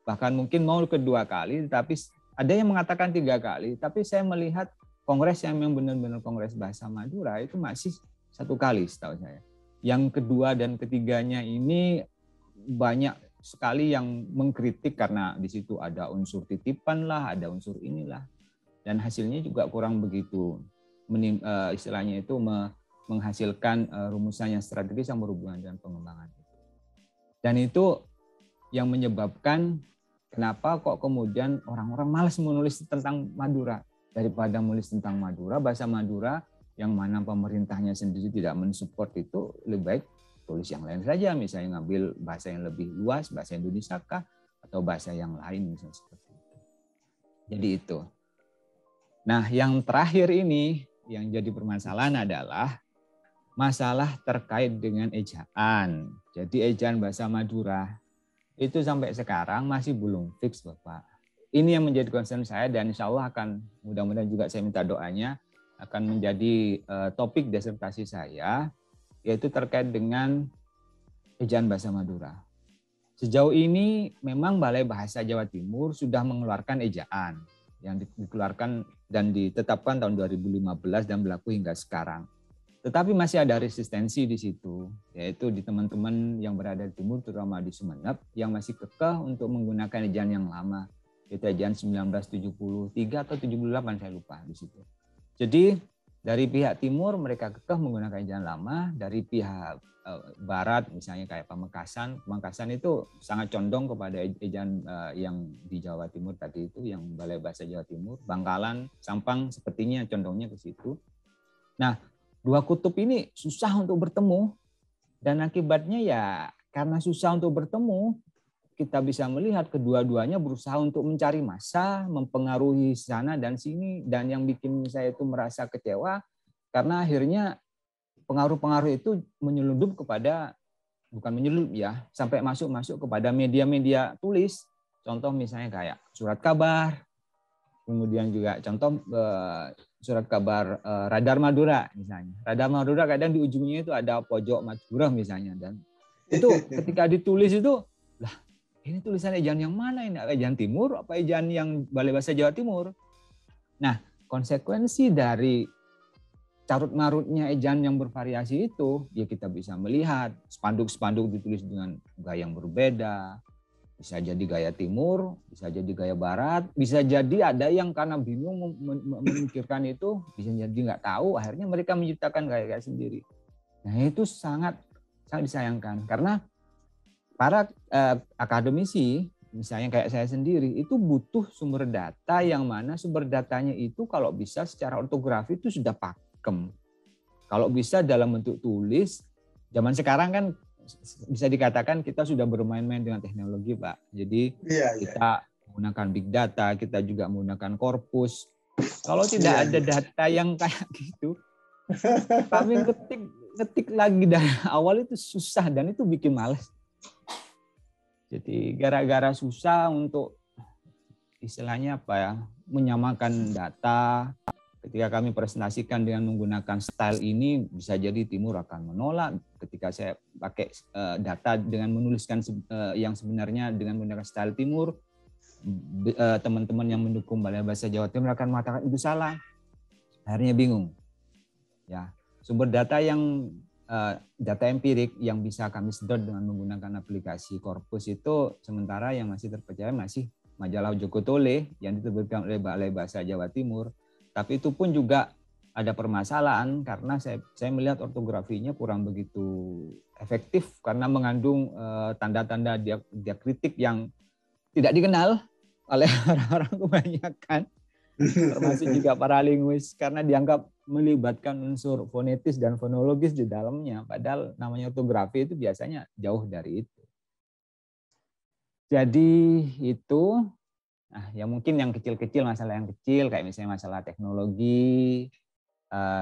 bahkan mungkin mau kedua kali, tapi ada yang mengatakan 3 kali. Tapi saya melihat kongres yang memang benar-benar kongres bahasa Madura itu masih 1 kali setahu saya. Yang kedua dan ketiganya ini banyak sekali yang mengkritik karena di situ ada unsur titipan lah, ada unsur inilah, dan hasilnya juga kurang begitu istilahnya itu menghasilkan rumusan yang strategis yang berhubungan dengan pengembangan. Dan itu yang menyebabkan kenapa kok kemudian orang-orang malas menulis tentang Madura. Daripada menulis tentang Madura, bahasa Madura yang mana pemerintahnya sendiri tidak mensupport itu, lebih baik tulis yang lain saja. Misalnya ngambil bahasa yang lebih luas, bahasa Indonesia kah, atau bahasa yang lain misalnya seperti itu. Jadi itu. Nah yang terakhir ini yang jadi permasalahan adalah masalah terkait dengan ejaan. Jadi ejaan bahasa Madura itu sampai sekarang masih belum fix, Bapak. Ini yang menjadi concern saya dan insya Allah akan mudah-mudahan juga saya minta doanya akan menjadi topik disertasi saya, yaitu terkait dengan ejaan bahasa Madura. Sejauh ini memang Balai Bahasa Jawa Timur sudah mengeluarkan ejaan yang dikeluarkan dan ditetapkan tahun 2015 dan berlaku hingga sekarang. Tetapi masih ada resistensi di situ, yaitu di teman-teman yang berada di timur, terutama di Sumeneb, yang masih kekeh untuk menggunakan ejaan yang lama, yaitu ejaan 1973 atau 78, saya lupa di situ. Jadi dari pihak timur mereka kekeh menggunakan ejaan lama, dari pihak barat misalnya kayak Pamekasan itu sangat condong kepada ejaan yang di Jawa Timur tadi itu, yang Balai Bahasa Jawa Timur, Bangkalan, Sampang sepertinya condongnya ke situ. Nah, dua kutub ini susah untuk bertemu dan akibatnya ya karena susah untuk bertemu, kita bisa melihat kedua-duanya berusaha untuk mencari massa, mempengaruhi sana dan sini, dan yang bikin saya itu merasa kecewa karena akhirnya pengaruh-pengaruh itu menyeludup kepada, bukan menyeludup ya, sampai masuk kepada media-media tulis. Contoh misalnya kayak surat kabar, kemudian juga contoh surat kabar Radar Madura misalnya. Radar Madura kadang di ujungnya itu ada pojok Madura misalnya, dan itu ketika ditulis itu, lah ini tulisan ejaan yang mana ini? Ejaan Timur apa ejaan yang Balai Bahasa Jawa Timur? Nah, konsekuensi dari carut marutnya ejaan yang bervariasi itu, ya kita bisa melihat spanduk-spanduk ditulis dengan gaya yang berbeda, Bisa jadi gaya timur, bisa jadi gaya barat, bisa jadi ada yang karena bingung memikirkan itu, bisa jadi nggak tahu, akhirnya mereka menciptakan gaya-gaya sendiri. Nah itu sangat disayangkan karena para akademisi, misalnya kayak saya sendiri, itu butuh sumber data yang mana sumber datanya itu kalau bisa secara ortografi itu sudah pakem. Kalau bisa dalam bentuk tulis, zaman sekarang kan bisa dikatakan kita sudah bermain-main dengan teknologi, Pak. Jadi kita menggunakan big data, kita juga menggunakan korpus. Kalau tidak ada data yang kayak gitu, kami ngetik lagi dari awal itu susah dan itu bikin males. Jadi gara-gara susah untuk istilahnya apa ya, menyamakan data. Ketika kami presentasikan dengan menggunakan style ini, bisa jadi timur akan menolak. Ketika saya pakai data dengan menuliskan yang sebenarnya dengan menggunakan style timur, teman-teman yang mendukung Balai Bahasa Jawa Timur akan mengatakan itu salah. Akhirnya bingung. Ya, sumber data yang data empirik yang bisa kami sedot dengan menggunakan aplikasi korpus itu sementara yang masih terpercaya masih majalah Joko Tole yang diterbitkan oleh Balai Bahasa Jawa Timur. Tapi itu pun juga ada permasalahan karena saya melihat ortografinya kurang begitu efektif karena mengandung tanda-tanda diakritik yang tidak dikenal oleh orang-orang kebanyakan, termasuk juga para linguis karena dianggap melibatkan unsur fonetis dan fonologis di dalamnya. Padahal namanya ortografi itu biasanya jauh dari itu. Jadi itu. Nah, ya mungkin yang kecil-kecil, masalah yang kecil kayak misalnya masalah teknologi,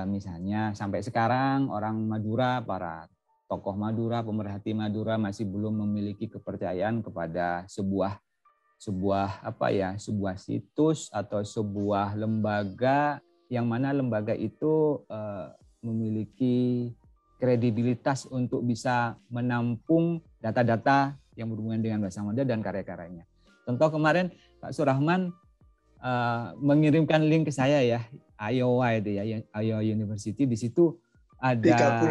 misalnya sampai sekarang orang Madura, para tokoh Madura, pemerhati Madura masih belum memiliki kepercayaan kepada sebuah situs atau sebuah lembaga yang mana lembaga itu memiliki kredibilitas untuk bisa menampung data-data yang berhubungan dengan bahasa Madura dan karya-karyanya. Contoh kemarin Pak Surahman mengirimkan link ke saya ya, Iowa itu ya, Iowa University, di situ ada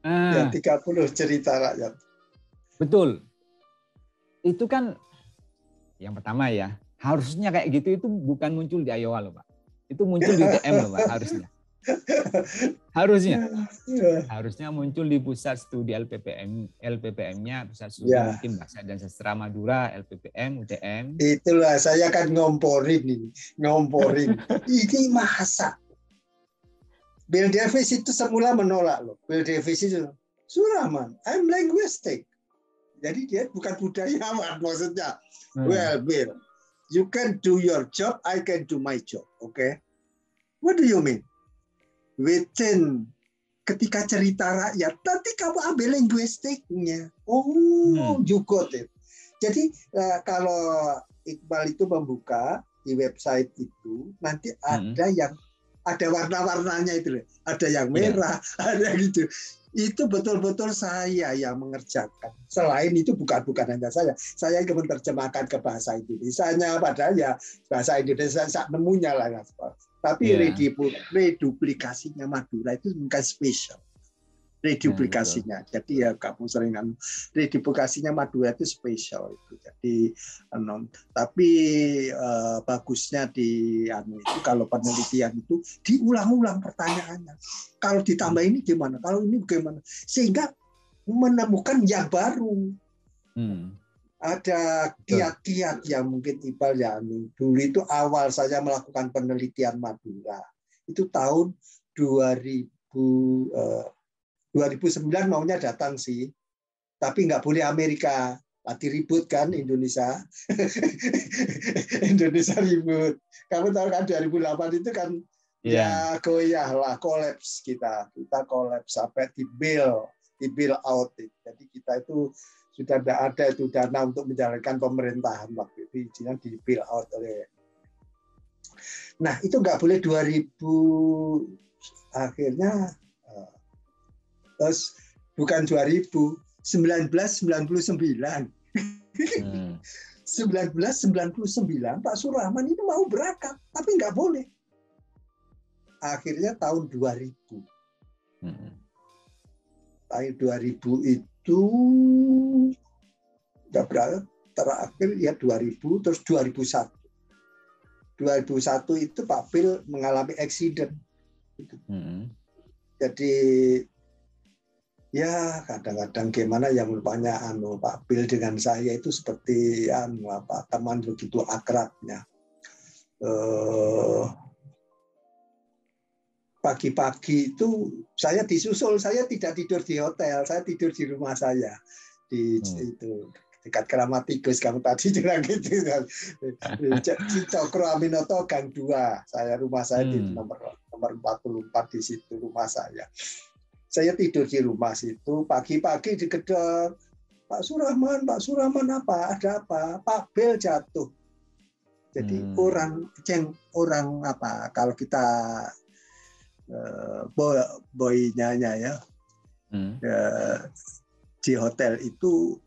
30 cerita rakyat. Betul. Itu kan yang pertama ya, harusnya kayak gitu itu bukan muncul di Iowa loh, Pak. Itu muncul di UTM loh, Pak, harusnya. Harusnya muncul di pusat studi LPPM-nya, pusat studi mungkin bahasa dan sastra Madura, LPPM, UTM. Itulah saya kan ngomporin. Ini masa. Bill Davis itu semula menolak loh. Bill Davis itu, Surahman, I'm linguistic. Jadi dia bukan budayawan maksudnya. Well, Bill, you can do your job, I can do my job, okay? What do you mean? Within ketika cerita rakyat, nanti kamu ambil linguistiknya. You got it. Jadi kalau Iqbal itu membuka di website itu, nanti ada warna-warnanya itu, ada yang merah, ada gitu. Itu betul-betul saya yang mengerjakan. Selain itu bukan hanya saya yang menerjemahkan ke bahasa Indonesianya, padahal ya bahasa Indonesia saat nemunya lah. Tapi reduplikasinya Madura itu bukan spesial. Reduplikasinya. Jadi ya kamu seringan reduplikasinya Madura itu spesial itu. Jadi tapi bagusnya di itu kalau penelitian itu diulang-ulang pertanyaannya. Kalau ditambah ini gimana? Kalau ini bagaimana? Sehingga menemukan yang baru. Ada kiat-kiat yang mungkin Iqbal ya dulu itu awal saya melakukan penelitian Madura. Itu tahun 2009 maunya datang sih, tapi nggak boleh Amerika, lagi ribut kan Indonesia. Indonesia ribut. Kamu tahu kan 2008 itu kan ya goyah lah, kolaps kita kolaps sampai di bail out. Jadi kita itu sudah tidak ada itu dana untuk menjalankan pemerintahan waktu itu, izinnya di bail out oleh. Nah itu nggak boleh 2000 akhirnya. Terus bukan 2000, 1999. 1999 Pak Surahman itu mau berangkat, tapi nggak boleh. Akhirnya tahun 2000. Tahun 2000 itu udah berapa? terakhir ya 2000, terus 2001. 2001 itu Pak Bill mengalami accident. Jadi ya kadang-kadang gimana yang rupanya Pak Bill dengan saya itu seperti teman begitu akrabnya. Pagi-pagi itu saya disusul, saya tidak tidur di hotel, saya tidur di rumah saya di itu dekat Keramat Tikus, kamu tadi bilang gitu kan. Di Cokro Aminoto Gang 2. Rumah saya di nomor 44 di situ rumah saya. Saya tidur di rumah situ, pagi-pagi digedor. Pak Surahman apa? Ada apa? Pak Bill jatuh. Jadi orang apa? Kalau kita boynya ya, di hotel itu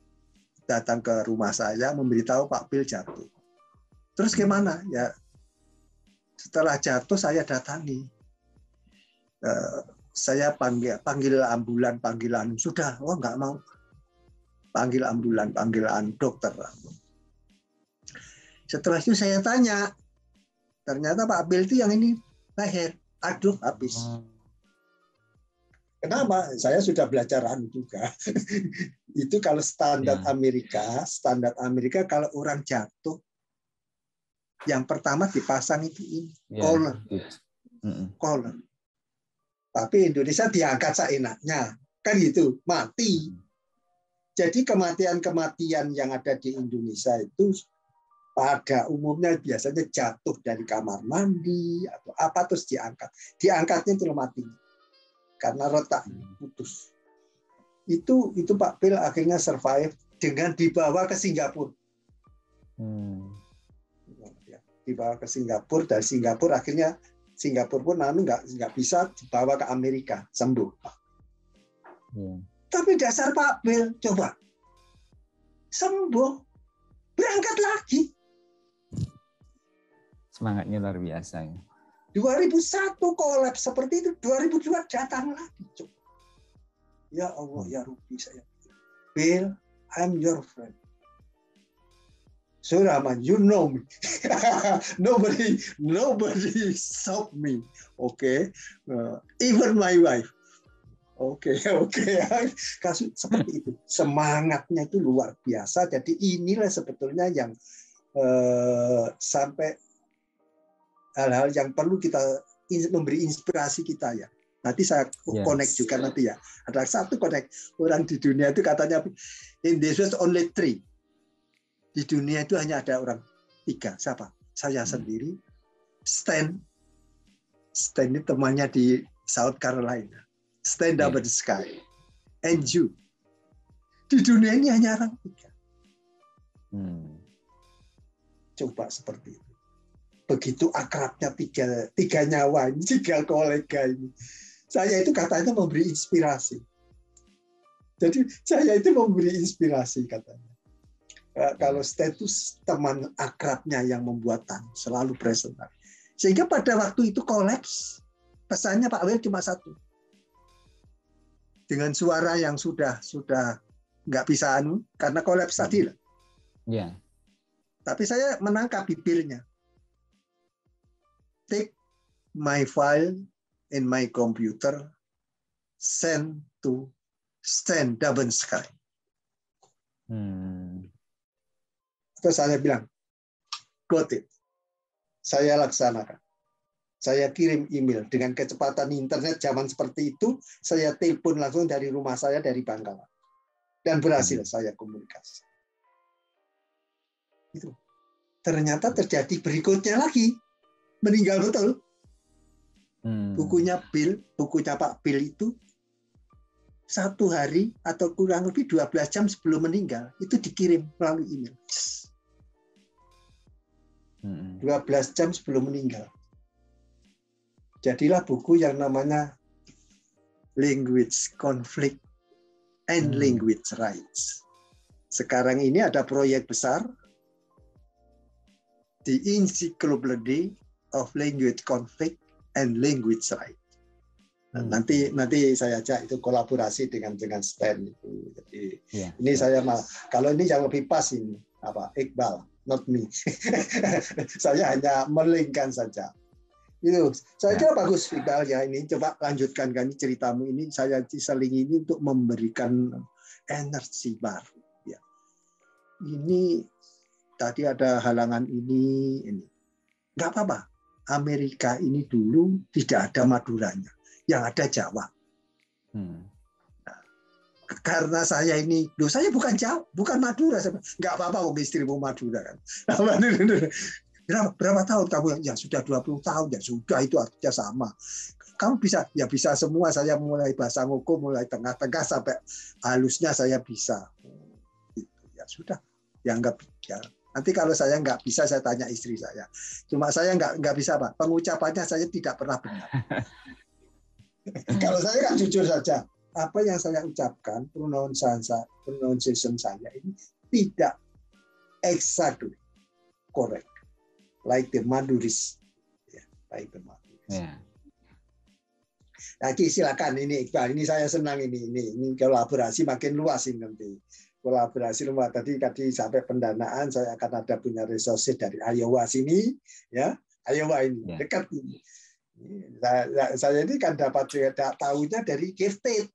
datang ke rumah saya memberitahu Pak Bill jatuh. Terus gimana? Ya setelah jatuh saya datangi. Saya panggil ambulan, panggilan sudah, nggak mau. Panggil ambulan, panggilan dokter. Setelah itu saya tanya, ternyata Pak Bill itu yang ini leher, aduh habis. Kenapa? Saya sudah belajar juga. Itu kalau standar Amerika kalau orang jatuh, yang pertama dipasang itu ini, collar. Tapi Indonesia diangkat seenaknya, kan gitu, mati. Jadi kematian-kematian yang ada di Indonesia itu pada umumnya biasanya jatuh dari kamar mandi atau apa terus diangkat. Diangkatnya itu mati. Karena retak putus. Itu Pak Bill akhirnya survive dengan dibawa ke Singapura. Dibawa ke Singapura, dari Singapura akhirnya Singapura pun nggak bisa dibawa ke Amerika, sembuh. Tapi dasar Pak Bill coba sembuh, berangkat lagi. Semangatnya luar biasa ya. 2001 kolaps seperti itu, 2002 datang lagi. Coba. Ya Allah, ya Rabbi saya. Bill, I'm your friend. Surahman, you know me. nobody stop me. Okay, even my wife. Oke. Kasus seperti itu. Semangatnya itu luar biasa. Jadi inilah sebetulnya yang sampai hal-hal yang perlu kita memberi inspirasi kita ya. Nanti saya connect juga nanti ya. Ada satu connect. Orang di dunia itu katanya in this was only 3. Di dunia itu hanya ada orang 3. Siapa? Saya sendiri. Stan ini temannya di South Carolina. Stand up in the sky. And you. Di dunia ini hanya orang 3. Coba seperti itu. Begitu akrabnya tiga nyawa ini, 3 kolega ini. Saya itu katanya memberi inspirasi. Jadi saya itu memberi inspirasi katanya. Kalau status teman akrabnya yang membuat selalu present. Sehingga pada waktu itu kolaps, pesannya Pak Bill cuma 1. Dengan suara yang sudah nggak bisa karena kolaps tadi lah. Tapi saya menangkap bibirnya. Take my file in my computer, send to Stand Up in Sky. Terus saya bilang, got it. Saya laksanakan. Saya kirim email dengan kecepatan internet zaman seperti itu. Saya telepon langsung dari rumah saya dari Bangkalan dan berhasil saya komunikasi. Itu ternyata terjadi berikutnya lagi, meninggal betul. Bukunya Pak Bill itu 1 hari atau kurang lebih 12 jam sebelum meninggal itu dikirim melalui email. 12 jam sebelum meninggal. Jadilah buku yang namanya Language Conflict and Language Rights. Sekarang ini ada proyek besar, The Encyclopedia of Language Conflict and Language Rights. Nanti saya ajak itu kolaborasi dengan Stan itu. Jadi ini saya kalau ini yang lebih pas ini. Iqbal, not me. Saya hanya melingkan saja. Itu saya kira bagus Iqbal ya, ini coba lanjutkan kan ceritamu ini, saya selingi ini untuk memberikan energi baru ya. Ini tadi ada halangan ini. Nggak apa-apa. Amerika ini dulu tidak ada Maduranya, yang ada Jawa. Karena saya ini, saya bukan Jawa, bukan Madura, nggak apa-apa kok istrimu Madura kan. Berapa tahun kamu? Ya sudah 20 tahun, ya sudah itu artinya sama. Kamu bisa, ya bisa semua. Saya mulai bahasa ngoko, mulai tengah-tengah sampai halusnya saya bisa. Ya sudah, ya nggak ya. Nanti kalau saya nggak bisa, saya tanya istri saya. Cuma saya nggak bisa, Pak. Pengucapannya saya tidak pernah benar. Kalau saya kan jujur saja, apa yang saya ucapkan, pronunciation saya ini tidak exactly correct, like the Maduris, like the Maduris. Yeah. Lagi silakan ini Iqbal, ini saya senang ini kolaborasi makin luas ini nanti. Kolaborasi luas tadi sampai pendanaan saya akan ada punya resource dari Iowa sini, ya Iowa ini dekat ini. Saya ini kan dapat tahunya dari Gifted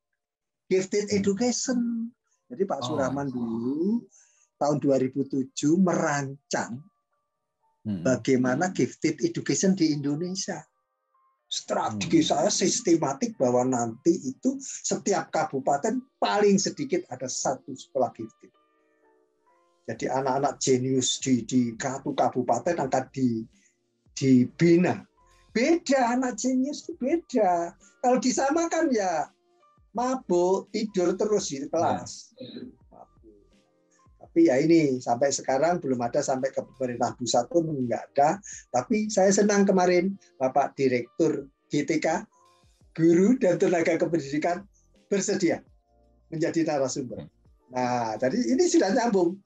Education. Jadi Pak Surahman dulu tahun 2007 merancang bagaimana Gifted Education di Indonesia. Strategi saya sistematik bahwa nanti itu setiap kabupaten paling sedikit ada satu sekolah gifted. Jadi anak-anak jenius di satu kabupaten akan dibina. Beda anak jenius itu beda. Kalau disamakan ya mabuk, tidur terus di kelas. Tapi ya ini sampai sekarang belum ada, sampai ke pemerintah pusat pun enggak ada. Tapi saya senang kemarin Bapak Direktur GTK, Guru dan Tenaga Kependidikan bersedia menjadi narasumber. Nah, jadi ini sudah nyambung.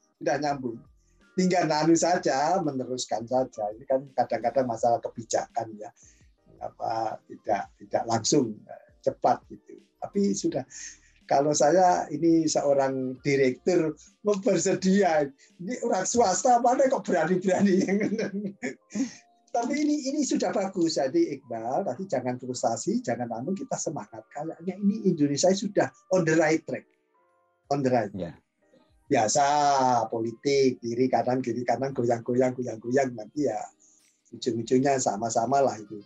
Tinggal saja, meneruskan saja. Ini kan kadang-kadang masalah kebijakan ya. Tidak langsung cepat gitu. Tapi sudah, kalau saya ini seorang direktur bersedia, ini orang swasta mana kok berani-berani. Tapi ini sudah bagus. Jadi Iqbal, tapi jangan frustasi, jangan kita semangat. Kayaknya ini Indonesia sudah on the right track. On the right track. Biasa politik, kiri kanan, goyang-goyang nanti ya ujung-ujungnya sama-sama lah itu.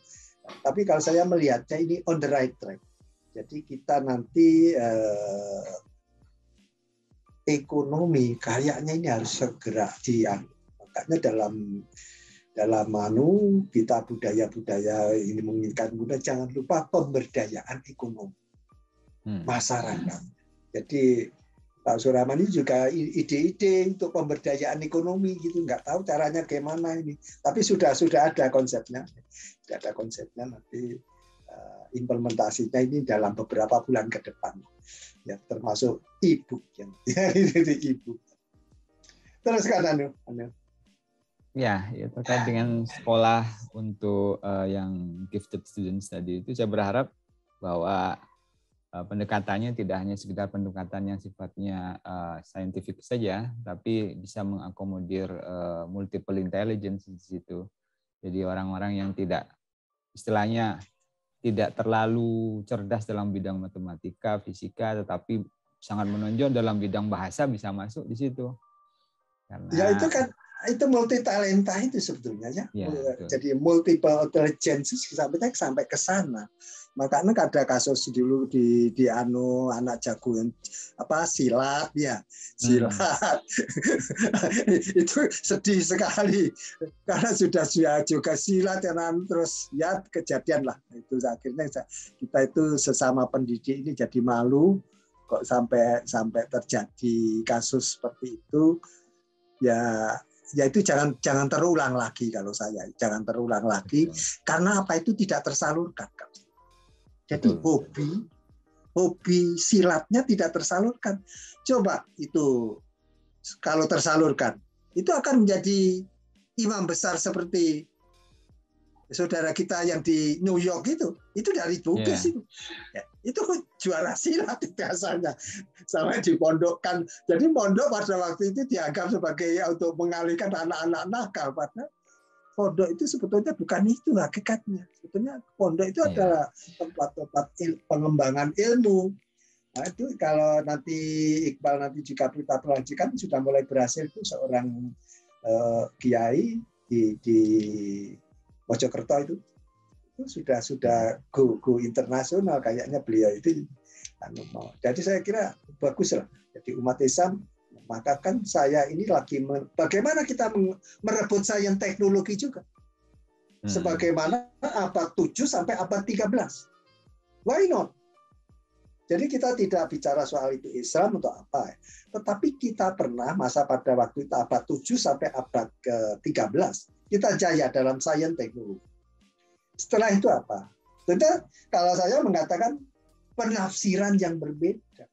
Tapi kalau saya melihatnya ini on the right track. Jadi kita nanti ekonomi kayaknya ini harus segera makanya dalam kita budaya ini menginginkan muda, jangan lupa pemberdayaan ekonomi masyarakat. Jadi Pak Surahman ini juga ide-ide untuk pemberdayaan ekonomi gitu, nggak tahu caranya gimana ini, tapi sudah ada konsepnya, nanti implementasinya ini dalam beberapa bulan ke depan, ya termasuk e-book yang e-book. Terus kan Anu. Ya, terkait dengan sekolah untuk yang gifted students tadi itu, saya berharap bahwa pendekatannya tidak hanya sekedar pendekatan yang sifatnya scientific saja, tapi bisa mengakomodir multiple intelligence di situ. Jadi orang-orang yang istilahnya tidak terlalu cerdas dalam bidang matematika, fisika, tetapi sangat menonjol dalam bidang bahasa bisa masuk di situ. Karena ya itu multi talenta itu sebetulnya ya. Jadi multiple intelligence sampai ke sana. Makanya ada kasus dulu di anak jago silat ya. Silat. Itu sedih sekali karena sudah juga silat dan terus ya kejadian lah. Itu akhirnya kita itu sesama pendidik ini jadi malu kok sampai terjadi kasus seperti itu. Ya itu jangan terulang lagi kalau saya. Jangan terulang lagi karena itu tidak tersalurkan. Jadi hobi silatnya tidak tersalurkan. Coba itu kalau tersalurkan, itu akan menjadi imam besar seperti saudara kita yang di New York itu dari Bugis itu. Ya, itu juara silat biasanya. Sampai dipondokkan. Jadi pondok pada waktu itu dianggap sebagai untuk mengalihkan anak-anak nakal. Padahal pondok itu sebetulnya bukan itu hakikatnya. Sebetulnya pondok itu adalah tempat-tempat pengembangan ilmu. Nah, itu kalau nanti Iqbal nanti jika kita perhatikan sudah mulai berhasil itu seorang kiai di Mojokerto itu sudah go internasional kayaknya beliau itu. Jadi saya kira bagus lah. Jadi umat Islam, maka kan saya ini lagi bagaimana kita merebut sains teknologi juga. Sebagaimana abad 7 sampai abad 13. Why not? Jadi kita tidak bicara soal itu Islam untuk apa. Tetapi kita pernah masa pada waktu itu abad 7 sampai abad ke-13. Kita jaya dalam sains teknologi. Setelah itu apa? Tentu kalau saya mengatakan penafsiran yang berbeda.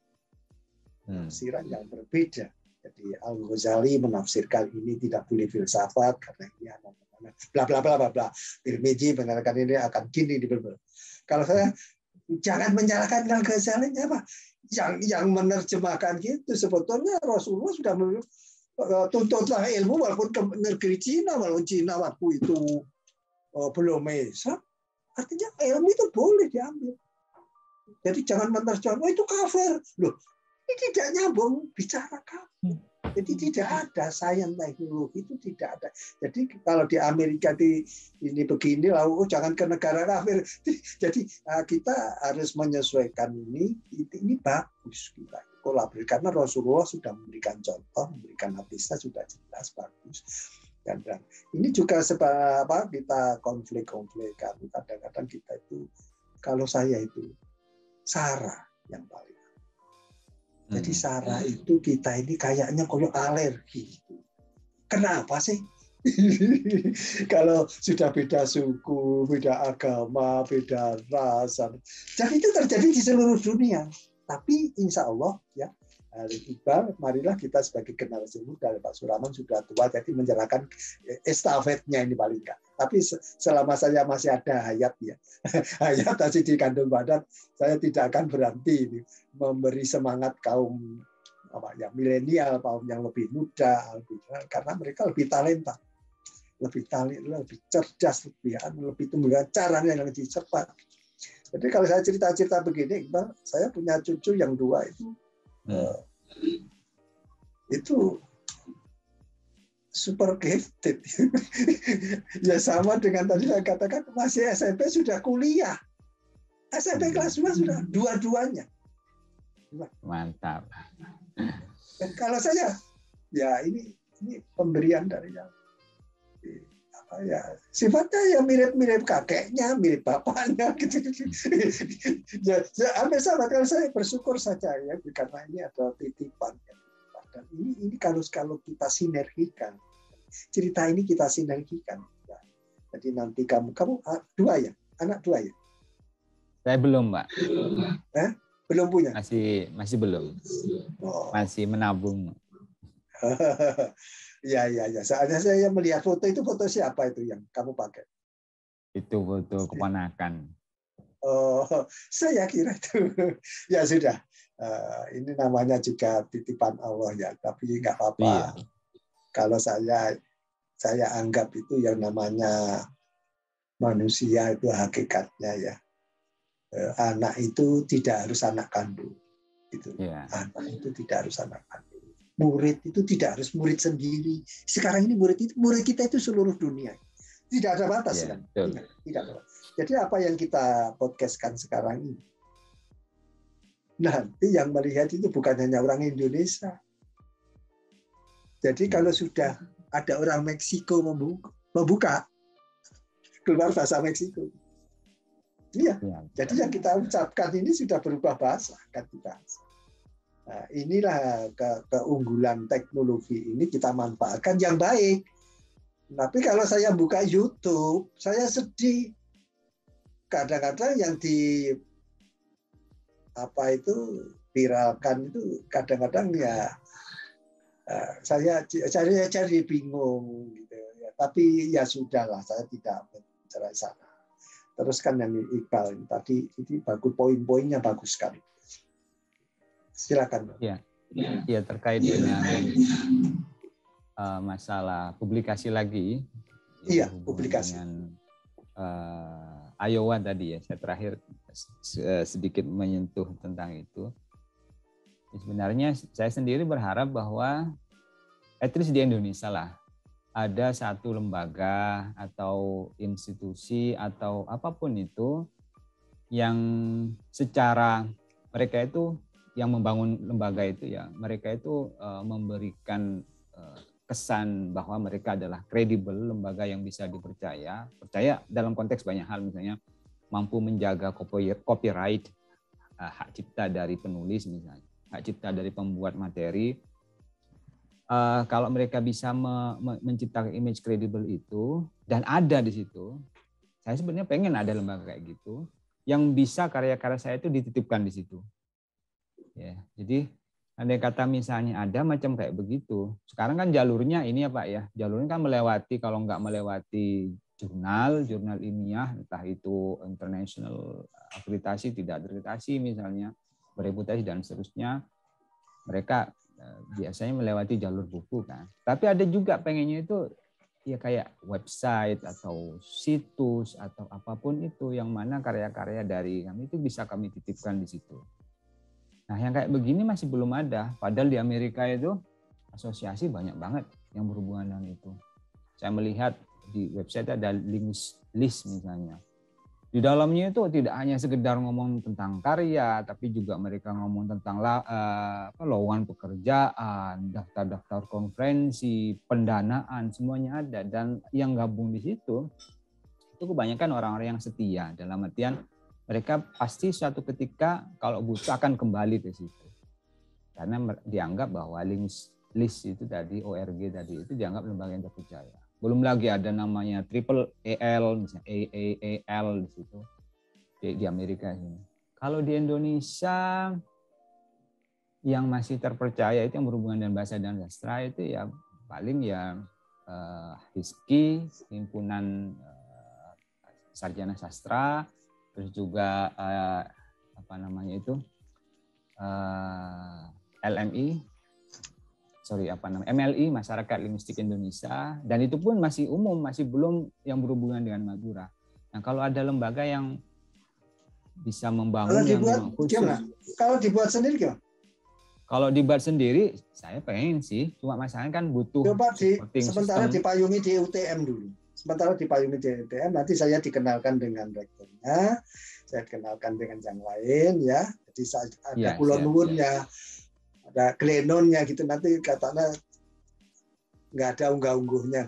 Penafsiran yang berbeda. Jadi Al-Ghazali menafsirkan ini tidak boleh filsafat karena ini bla bla bla bla bla. Tirmidzi mengatakan ini akan gini di berbagai. Kalau saya jangan menyalahkan Al-Ghazali apa? Yang menerjemahkan gitu sebetulnya Rasulullah sudah tuntutlah ilmu walaupun ke negeri Cina, walaupun Cina waktu itu belum Islam, artinya ilmu itu boleh diambil. Jadi jangan menerjemahkan itu kafir. Loh, ini tidak nyambung bicara kafir. Jadi tidak ada sains teknologi itu tidak ada. Jadi kalau di Amerika ini begini lalu jangan ke negara kafir. Jadi kita harus menyesuaikan ini bagus kita kolaborasi karena Rasulullah sudah memberikan contoh, memberikan hadisnya sudah jelas bagus. Dan ini juga sebab kita konflik kadang-kadang kita itu kalau saya itu Sarah yang paling. Jadi Sarah itu kita ini kayaknya koyo alergi. Kenapa sih? Kalau sudah beda suku, beda agama, beda ras, dan itu terjadi di seluruh dunia. Tapi insya Allah ya, Iqbal, marilah kita sebagai generasi muda, Pak Suraman sudah tua, jadi menyerahkan estafetnya ini paling enggak. Tapi selama saya masih ada hayat ya, hayat masih di kandung badan, saya tidak akan berhenti ini, memberi semangat kaum milenial, kaum yang lebih muda, karena mereka lebih talenta, lebih cerdas, lebih tumbuh caranya yang lebih cepat. Jadi kalau saya cerita-cerita begini, Iqbal, saya punya cucu yang 2 itu super gifted. Ya sama dengan tadi saya katakan masih SMP sudah kuliah. SMP kelas 2 sudah dua-duanya. Mantap. Dan kalau saya ya ini pemberian dari yang ya sifatnya ya mirip-mirip kakeknya, mirip bapaknya gitu. Ya, hampir sama. Kalau saya bersyukur saja ya karena ini ada titipan. Dan ini kalau kita sinergikan, cerita ini kita sinergikan. Ya. Jadi nanti kamu 2 ya, anak 2 ya. Saya belum, Pak. Belum punya. Masih belum. Masih menabung. Ya. Soalnya saya melihat foto siapa itu yang kamu pakai? Itu foto keponakan. Oh, saya kira itu. Ya sudah. Ini namanya juga titipan Allah ya. Tapi nggak apa-apa. Iya. Kalau saya anggap itu yang namanya manusia itu hakikatnya ya. Anak itu tidak harus anak kandung. Gitu. Yeah. Anak itu tidak harus anak kandung. Murid itu tidak harus murid sendiri. Sekarang ini murid kita itu seluruh dunia. Tidak ada batas kan? Tidak ada. Jadi apa yang kita podcastkan sekarang ini, nanti yang melihat itu bukan hanya orang Indonesia. Jadi kalau sudah ada orang Meksiko membuka keluar bahasa Meksiko. Iya. Jadi yang kita ucapkan ini sudah berubah bahasa kan kita. Nah, inilah keunggulan teknologi ini kita manfaatkan yang baik. Tapi kalau saya buka YouTube, saya sedih. Kadang-kadang yang viralkan itu kadang-kadang ya saya cari bingung gitu ya. Tapi ya sudahlah, saya tidak cara sana. Terus kan yang Iqbal tadi ini bagus, poin-poinnya bagus sekali. Silakan. Ya, ya terkait dengan masalah publikasi lagi. Iya, publikasi. Dengan Iowa tadi ya, saya terakhir sedikit menyentuh tentang itu. Sebenarnya saya sendiri berharap bahwa at least di Indonesia lah ada satu lembaga atau institusi atau apapun itu yang secara mereka itu yang membangun lembaga itu ya mereka itu memberikan kesan bahwa mereka adalah kredibel, lembaga yang bisa dipercaya, percaya dalam konteks banyak hal, misalnya mampu menjaga copyright, hak cipta dari penulis misalnya, hak cipta dari pembuat materi. Kalau mereka bisa menciptakan image kredibel itu dan ada di situ, saya sebenarnya pengen ada lembaga kayak gitu yang bisa karya-karya saya itu dititipkan di situ. Ya, jadi andai kata misalnya ada macam kayak begitu, sekarang kan jalurnya ini ya Pak ya, jalurnya kan melewati, kalau nggak melewati jurnal ilmiah, entah itu international akreditasi, tidak akreditasi misalnya, bereputasi dan seterusnya, mereka biasanya melewati jalur buku kan. Tapi ada juga pengennya itu ya kayak website atau situs atau apapun itu yang mana karya-karya dari kami itu bisa kami titipkan di situ. Nah, yang kayak begini masih belum ada. Padahal di Amerika itu asosiasi banyak banget yang berhubungan dengan itu. Saya melihat di website ada list misalnya. Di dalamnya itu tidak hanya sekedar ngomong tentang karya, tapi juga mereka ngomong tentang lowongan pekerjaan, daftar-daftar konferensi, pendanaan, semuanya ada. Dan yang gabung di situ itu kebanyakan orang-orang yang setia. Dalam artian mereka pasti suatu ketika kalau butuh akan kembali ke situ. Karena dianggap bahwa list itu tadi, ORG tadi itu dianggap lembaga yang terpercaya. Belum lagi ada namanya triple AL, misalnya AAAL di situ di Amerika ini. Kalau di Indonesia yang masih terpercaya itu yang berhubungan dengan bahasa dan sastra itu ya paling ya HISKI, himpunan sarjana sastra, terus juga LMI. MLI, Masyarakat Linguistik Indonesia, dan itu pun masih umum, masih belum yang berhubungan dengan Madura. Nah, kalau ada lembaga yang bisa membangun yang khusus. Kalau dibuat sendiri gimana? Kalau dibuat sendiri, saya pengen sih, cuma masalahnya kan butuh sementara dipayungi di UTM dulu. Sementara dipayungi di UTM, nanti saya dikenalkan dengan rektornya, saya kenalkan dengan yang lain ya. Jadi ada kulonwunnya. Ada Glenonnya gitu, nanti katanya nggak ada unggah-ungguhnya.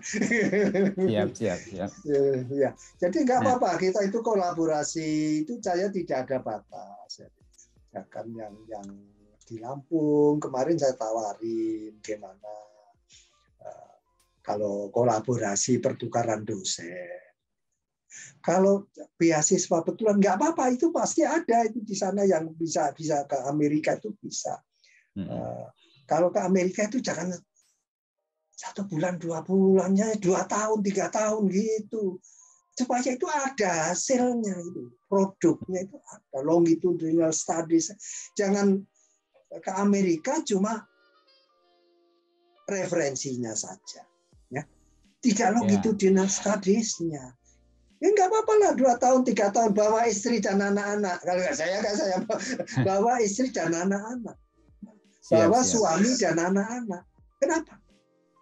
Siap. Ya. Jadi nggak apa-apa, kita itu kolaborasi itu saya tidak ada batas. Bahkan yang di Lampung kemarin saya tawarin gimana kalau kolaborasi pertukaran dosen. Kalau beasiswa betulan nggak apa-apa, itu pasti ada itu di sana yang bisa ke Amerika itu bisa. Kalau ke Amerika itu jangan 1 bulan, 2 bulannya, 2 tahun, 3 tahun gitu. Supaya itu ada hasilnya itu, produknya itu ada, longitudinal studies. Jangan ke Amerika cuma referensinya saja, ya. Tidak longitudinal studies-nya. Ya nggak apa-apa lah 2 tahun, 3 tahun bawa istri dan anak-anak. Kalau saya bawa istri dan anak-anak. Bawa suami dan anak-anak. Kenapa?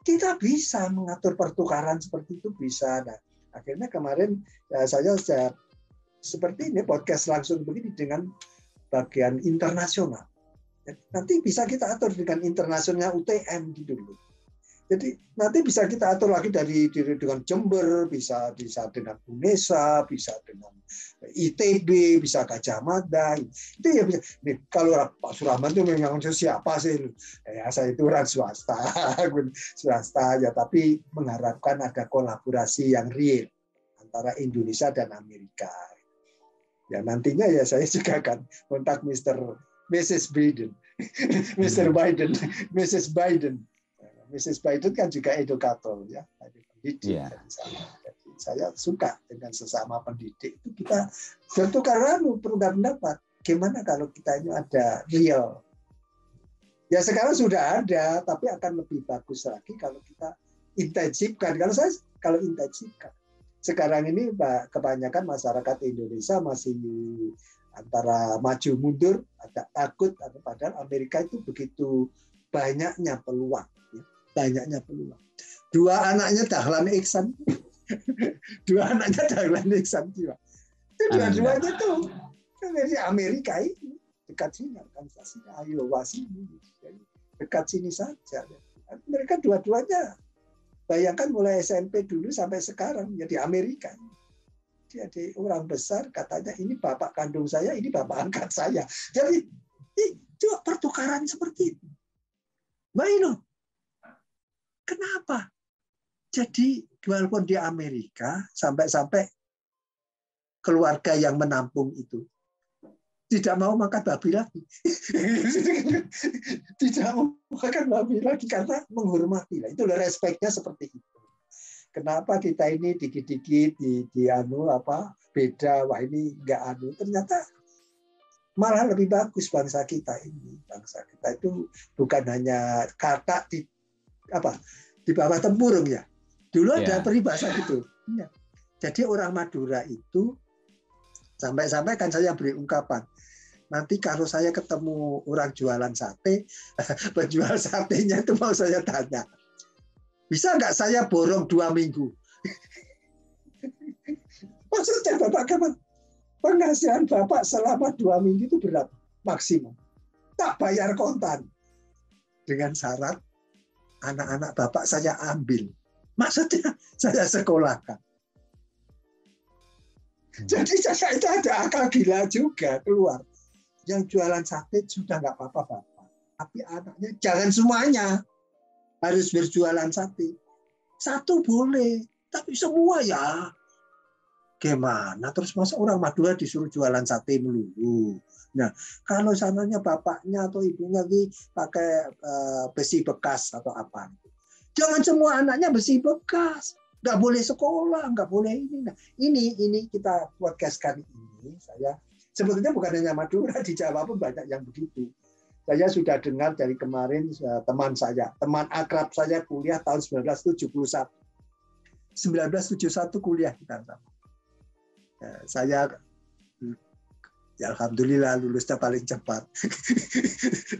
Kita bisa mengatur pertukaran seperti itu, bisa. Nah, akhirnya kemarin saya seperti ini podcast langsung begini dengan bagian internasional. Nanti bisa kita atur dengan internasionalnya UTM gitu dulu. Jadi nanti bisa kita atur lagi dengan Jember, bisa dengan UNESA, bisa dengan ITB, bisa Gajah Mada. Itu ya bisa. Nih, kalau Pak Surahman itu memang siapa sih? Ya, saya itu orang swasta ya, tapi mengharapkan ada kolaborasi yang real antara Indonesia dan Amerika. Ya nantinya ya saya juga akan kontak Mrs. Biden, Mr. Biden, Mrs. Biden. Mrs. Biden kan juga edukator ya, Saya suka dengan sesama pendidik itu kita bertukar pendapat. Gimana kalau kita ini ada real? Ya sekarang sudah ada, tapi akan lebih bagus lagi kalau kita intensifkan. Kalau intensifkan. Sekarang ini kebanyakan masyarakat Indonesia masih antara maju mundur, agak takut. Padahal Amerika itu begitu banyaknya peluang. Banyaknya peluang. Dua anaknya Dahlan Iksan. Juga. Itu dua-duanya tuh dari Amerika ini. Dekat sini, Kansas, Iowa sini. Dekat sini saja. Mereka dua-duanya. Bayangkan mulai SMP dulu sampai sekarang. Ya di Amerika. Jadi orang besar katanya ini bapak kandung saya, ini bapak angkat saya. Jadi itu pertukaran seperti itu. Baik. Kenapa? Jadi walaupun di Amerika sampai keluarga yang menampung itu tidak mau makan babi lagi. Tidak mau makan babi lagi karena menghormati. Itu respeknya seperti itu. Kenapa kita ini dikit-dikit beda, wah ini enggak ternyata malah lebih bagus bangsa kita ini. Bangsa kita itu bukan hanya kata di bawah tempurung ya. Dulu ada peribahasa gitu. Ya. Jadi orang Madura itu sampai-sampai kan saya beri ungkapan. Nanti kalau saya ketemu orang jualan sate, penjual satenya itu mau saya tanya, bisa nggak saya borong 2 minggu? Maksudnya Bapak kapan? Penghasilan Bapak selama 2 minggu itu berapa? Maksimum. Tak bayar kontan. Dengan syarat anak-anak Bapak saya ambil. Maksudnya saya sekolahkan. Jadi saya itu ada akal gila juga keluar. Yang jualan sate sudah nggak apa-apa Bapak. Tapi anaknya jangan semuanya harus berjualan sate. Satu boleh, tapi semua ya. Gimana? Terus masa orang Madura disuruh jualan sate melulu? Nah, kalau sananya bapaknya atau ibunya pakai besi bekas atau apa. Jangan semua anaknya besi bekas. Nggak boleh sekolah, nggak boleh ini. Nah, ini kita podcast kali ini, saya sebetulnya bukan hanya Madura, di Jawa pun banyak yang begitu. Saya sudah dengar dari kemarin teman akrab saya kuliah tahun 1971. 1971 kuliah kita sama. Saya ya alhamdulillah lulusnya paling cepat. 3,5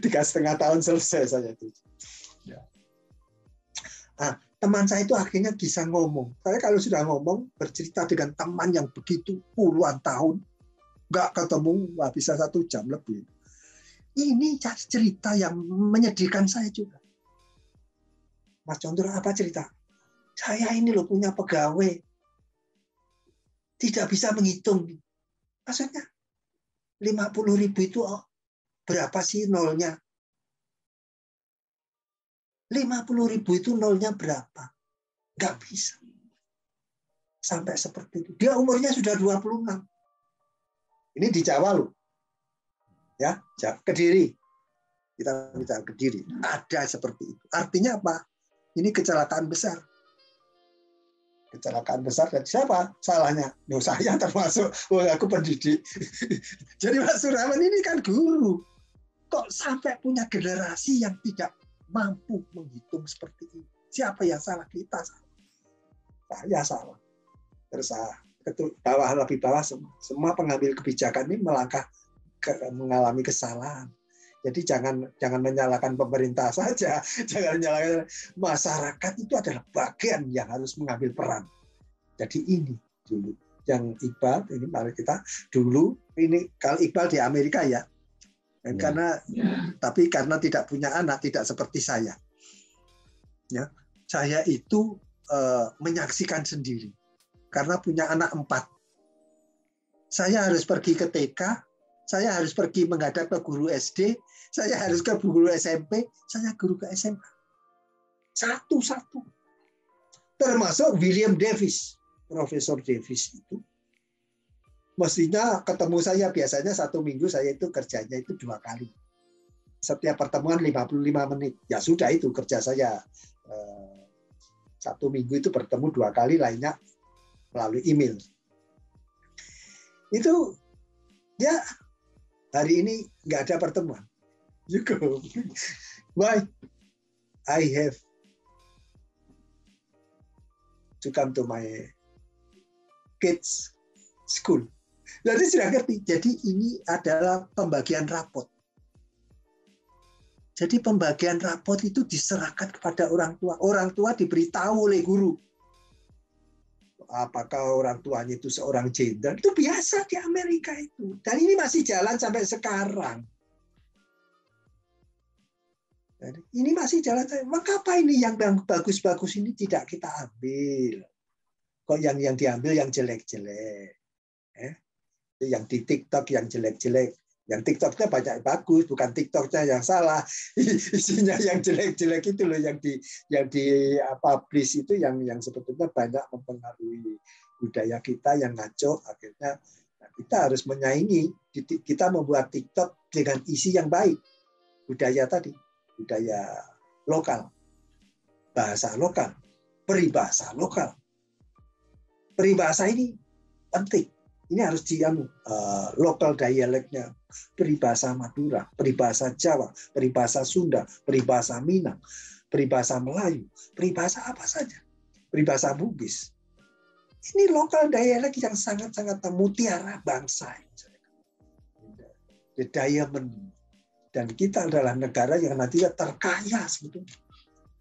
tahun selesai saya itu. Ya. Teman saya itu akhirnya bisa ngomong. Saya kalau sudah ngomong, bercerita dengan teman yang begitu puluhan tahun, nggak ketemu, bisa 1 jam lebih. Ini cerita yang menyedihkan saya juga. Mas Condro, apa cerita? Saya ini loh punya pegawai, tidak bisa menghitung. Maksudnya 50.000 itu berapa sih nolnya? 50.000 itu nolnya berapa? Nggak bisa. Sampai seperti itu. Dia umurnya sudah 26. Ini di Jawa loh. Ya, Kediri. Kita bicara Kediri. Ada seperti itu. Artinya apa? Ini kecelakaan besar. Kecelakaan besar dan siapa salahnya? Saya termasuk. Aku pendidik. Jadi Mas Surawan ini kan guru. Kok sampai punya generasi yang tidak mampu menghitung seperti ini? Siapa yang salah? Kita salah. Saya salah. Terus lebih bawah semua pengambil kebijakan ini mengalami kesalahan. Jadi jangan menyalahkan pemerintah saja, jangan menyalahkan masyarakat. Itu adalah bagian yang harus mengambil peran. Jadi ini dulu yang Iqbal ini mari kita dulu ini kalau Iqbal di Amerika ya. Tapi karena tidak punya anak, tidak seperti saya. Ya, saya itu menyaksikan sendiri karena punya anak 4. Saya harus pergi ke TK, saya harus pergi menghadap ke guru SD, saya harus ke guru SMP, saya guru ke SMA. Satu-satu. Termasuk William Davis, Profesor Davis itu. Mestinya ketemu saya biasanya 1 minggu saya itu kerjanya itu 2 kali. Setiap pertemuan 55 menit. Ya sudah itu kerja saya. 1 minggu itu bertemu 2 kali, lainnya melalui email. Itu ya hari ini nggak ada pertemuan. You go. Why? I have to come to my kids school. Jadi sudah ngerti. Jadi ini adalah pembagian rapot. Jadi pembagian rapot itu diserahkan kepada orang tua. Orang tua diberitahu oleh guru. Apakah orang tuanya itu seorang jenderal? Itu biasa di Amerika itu. Dan ini masih jalan sampai sekarang. Jadi, ini masih jalan. Maka apa ini yang bagus-bagus ini tidak kita ambil? Kok yang diambil yang jelek-jelek? Yang di TikTok yang jelek-jelek. Yang TikToknya banyak bagus, bukan TikToknya yang salah. Isinya yang jelek-jelek itu loh yang di publish itu yang sebetulnya banyak mempengaruhi budaya kita yang ngaco. Akhirnya kita harus menyaingi. Kita membuat TikTok dengan isi yang baik. Budaya tadi, budaya lokal, bahasa lokal, peribahasa lokal. Peribahasa ini penting. Ini harus lokal dialeknya, peribahasa Madura, peribahasa Jawa, peribahasa Sunda, peribahasa Minang, peribahasa Melayu, peribahasa apa saja, peribahasa Bugis. Ini lokal dialek yang sangat-sangat mutiara bangsa. The diamond. Dan kita adalah negara yang nantinya terkaya sebetulnya.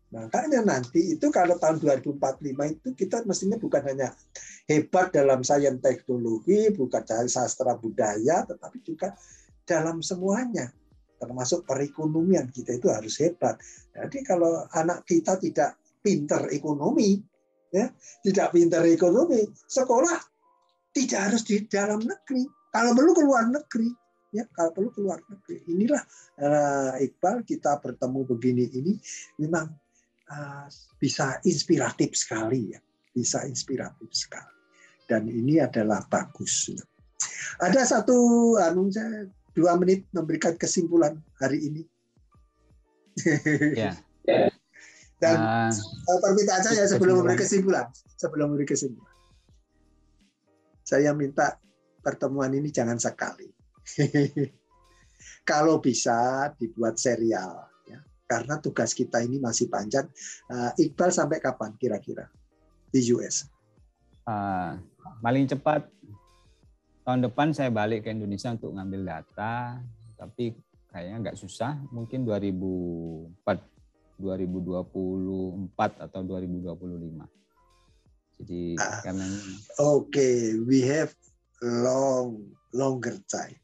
Makanya nanti itu kalau tahun 2045 itu kita mestinya bukan hanya hebat dalam sains teknologi, bukan dalam sastra budaya, tetapi juga dalam semuanya, termasuk perekonomian kita itu harus hebat. Jadi kalau anak kita tidak pintar ekonomi, ya, tidak pintar ekonomi, sekolah tidak harus di dalam negeri, kalau perlu keluar negeri. Ya, kalau perlu keluar negeri. Inilah Iqbal, kita bertemu begini ini memang bisa inspiratif sekali ya, bisa inspiratif sekali. Dan ini adalah bagus. Ada satu, saya 2 menit memberikan kesimpulan hari ini. Ya. Dan permintaan saya sebelum memberi kesimpulan, saya minta pertemuan ini jangan sekali. Kalau bisa dibuat serial. Karena tugas kita ini masih panjang. Iqbal sampai kapan kira-kira di US? Paling cepat tahun depan saya balik ke Indonesia untuk ngambil data, tapi kayaknya nggak susah. Mungkin 2024 atau 2025. Jadi karena we have longer time.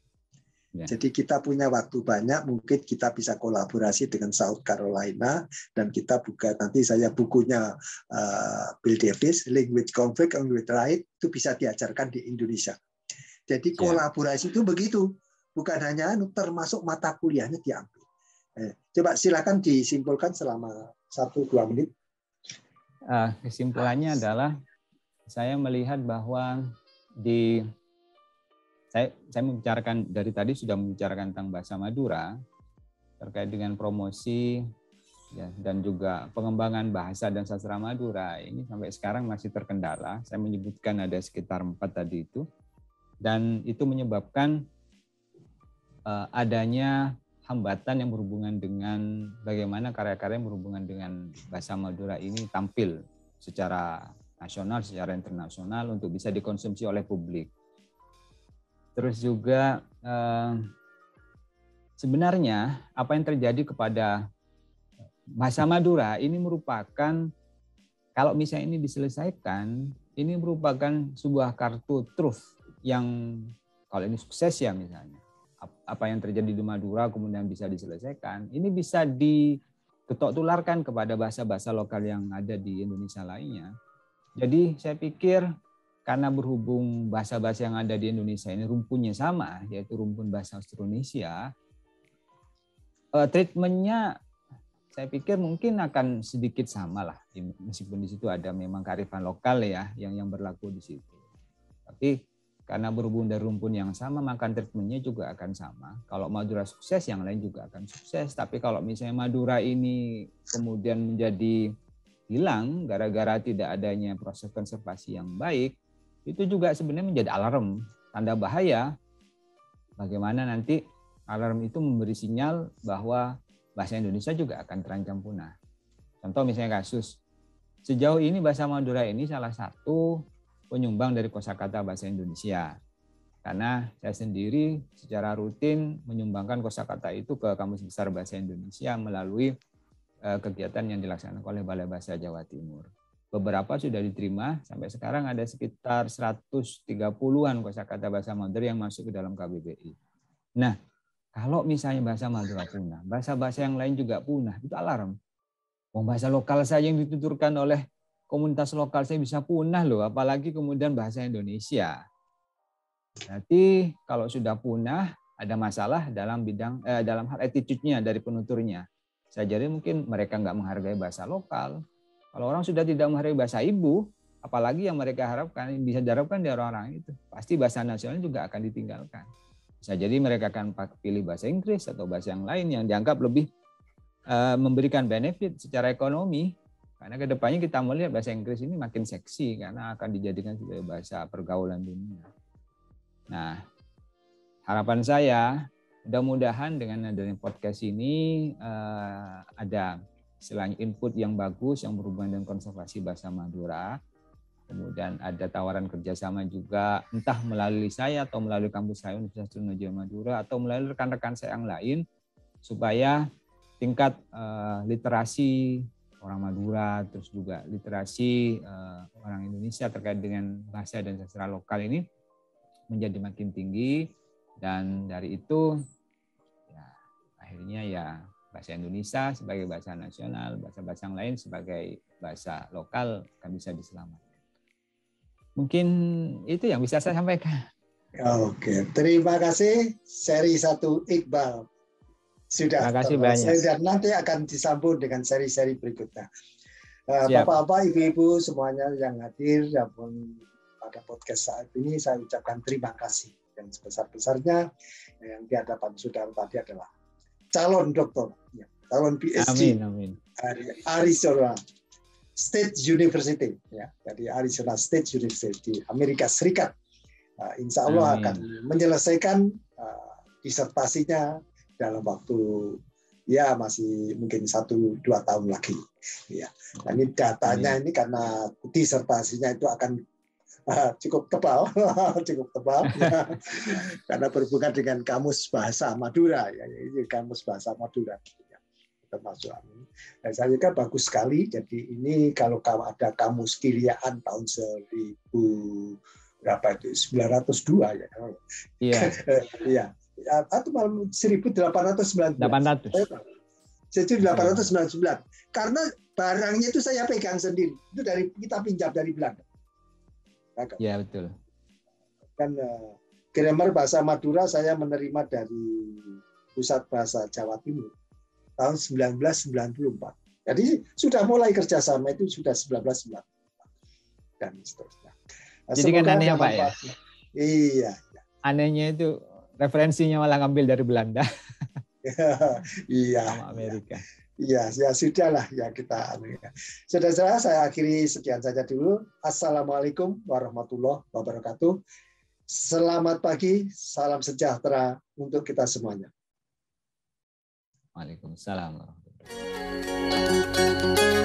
Ya. Jadi kita punya waktu banyak, mungkin kita bisa kolaborasi dengan South Carolina, dan kita buka nanti saya bukunya Bill Davis, Language Conflict and Language Right, itu bisa diajarkan di Indonesia. Jadi kolaborasi itu begitu, bukan hanya termasuk mata kuliahnya diambil. Coba silakan disimpulkan selama 1-2 menit. Kesimpulannya adalah saya melihat bahwa saya membicarakan dari tadi sudah membicarakan tentang bahasa Madura terkait dengan promosi ya, dan juga pengembangan bahasa dan sastra Madura ini sampai sekarang masih terkendala. Saya menyebutkan ada sekitar 4 tadi itu, dan itu menyebabkan adanya hambatan yang berhubungan dengan bagaimana karya-karya yang berhubungan dengan bahasa Madura ini tampil secara nasional, secara internasional untuk bisa dikonsumsi oleh publik. Terus juga sebenarnya apa yang terjadi kepada bahasa Madura ini merupakan, kalau misalnya ini diselesaikan, ini merupakan sebuah kartu truf yang kalau ini sukses ya misalnya. Apa yang terjadi di Madura kemudian bisa diselesaikan, ini bisa diketok tularkan kepada bahasa-bahasa lokal yang ada di Indonesia lainnya. Jadi saya pikir karena berhubung bahasa-bahasa yang ada di Indonesia ini rumpunnya sama, yaitu rumpun bahasa Austronesia, treatmentnya saya pikir mungkin akan sedikit sama lah, meskipun di situ ada memang kearifan lokal ya yang berlaku di situ. Tapi karena berhubung dari rumpun yang sama, maka treatmentnya juga akan sama. Kalau Madura sukses, yang lain juga akan sukses. Tapi kalau misalnya Madura ini kemudian menjadi hilang gara-gara tidak adanya proses konservasi yang baik, itu juga sebenarnya menjadi alarm, tanda bahaya. Bagaimana nanti alarm itu memberi sinyal bahwa bahasa Indonesia juga akan terancam punah. Contoh misalnya kasus, sejauh ini bahasa Madura ini salah satu penyumbang dari kosakata bahasa Indonesia. Karena saya sendiri secara rutin menyumbangkan kosakata itu ke Kamus Besar Bahasa Indonesia melalui kegiatan yang dilaksanakan oleh Balai Bahasa Jawa Timur. Beberapa sudah diterima, sampai sekarang ada sekitar 130-an kosakata bahasa Madura yang masuk ke dalam KBBI. Nah, kalau misalnya bahasa Madura punah, bahasa-bahasa yang lain juga punah, itu alarm. Bahasa lokal saja yang dituturkan oleh komunitas lokal saya bisa punah loh, apalagi kemudian bahasa Indonesia. Berarti kalau sudah punah, ada masalah dalam bidang dalam hal attitude-nya dari penuturnya. Saya jadi mungkin mereka nggak menghargai bahasa lokal. Kalau orang sudah tidak menghargai bahasa ibu, apalagi yang mereka harapkan, bisa diharapkan dari orang-orang itu, pasti bahasa nasional juga akan ditinggalkan. Bisa jadi mereka akan pilih bahasa Inggris atau bahasa yang lain yang dianggap lebih memberikan benefit secara ekonomi. Karena kedepannya kita melihat bahasa Inggris ini makin seksi karena akan dijadikan sebagai bahasa pergaulan dunia. Nah, harapan saya mudah-mudahan dengan adanya podcast ini ada selain input yang bagus yang berhubungan dengan konservasi bahasa Madura, kemudian ada tawaran kerjasama juga entah melalui saya atau melalui kampus saya Universitas Trunojoyo Madura atau melalui rekan-rekan saya yang lain supaya tingkat literasi orang Madura terus juga literasi orang Indonesia terkait dengan bahasa dan sastra lokal ini menjadi makin tinggi, dan dari itu ya, akhirnya ya bahasa Indonesia sebagai bahasa nasional, bahasa-bahasa yang lain sebagai bahasa lokal akan bisa diselamatkan. Mungkin itu yang bisa saya sampaikan. Oke, terima kasih seri 1 Iqbal. Sudah, terima kasih banyak. Dan nanti akan disambung dengan seri-seri berikutnya. Bapak-bapak, ibu-ibu semuanya yang hadir pada podcast saat ini saya ucapkan terima kasih yang sebesar-besarnya. Yang di hadapan saudara tadi adalah calon doktor, calon PhD dari Arizona State University, dari Arizona State University di Amerika Serikat. Insya Allah akan menyelesaikan disertasinya dalam waktu ya masih mungkin 1-2 tahun lagi. Ya, nah, ini datanya ini karena disertasinya itu akan cukup tebal, ya. Karena berhubungan dengan kamus bahasa Madura, ya, ini kamus bahasa Madura, ya, termasuk ini. Dan saya juga bagus sekali. Jadi ini kalau ada kamus Kiliaan tahun 1902 ya, iya, iya, atau malah 1899. 1899. Karena barangnya itu saya pegang sendiri, itu kita pinjam dari Belanda. Ya betul. Dan grammar bahasa Madura saya menerima dari Pusat Bahasa Jawa Timur tahun 1994. Jadi sudah mulai kerjasama itu sudah 1994 dan seterusnya. Jadi kan anehnya Pak ya. Iya. Anehnya itu referensinya malah ngambil dari Belanda. Iya. Sama Amerika. Iya, ya sudahlah ya kita. Saudara-saudara, saya akhiri sekian saja dulu. Assalamualaikum warahmatullahi wabarakatuh. Selamat pagi, salam sejahtera untuk kita semuanya. Waalaikumsalam warahmatullahi wabarakatuh.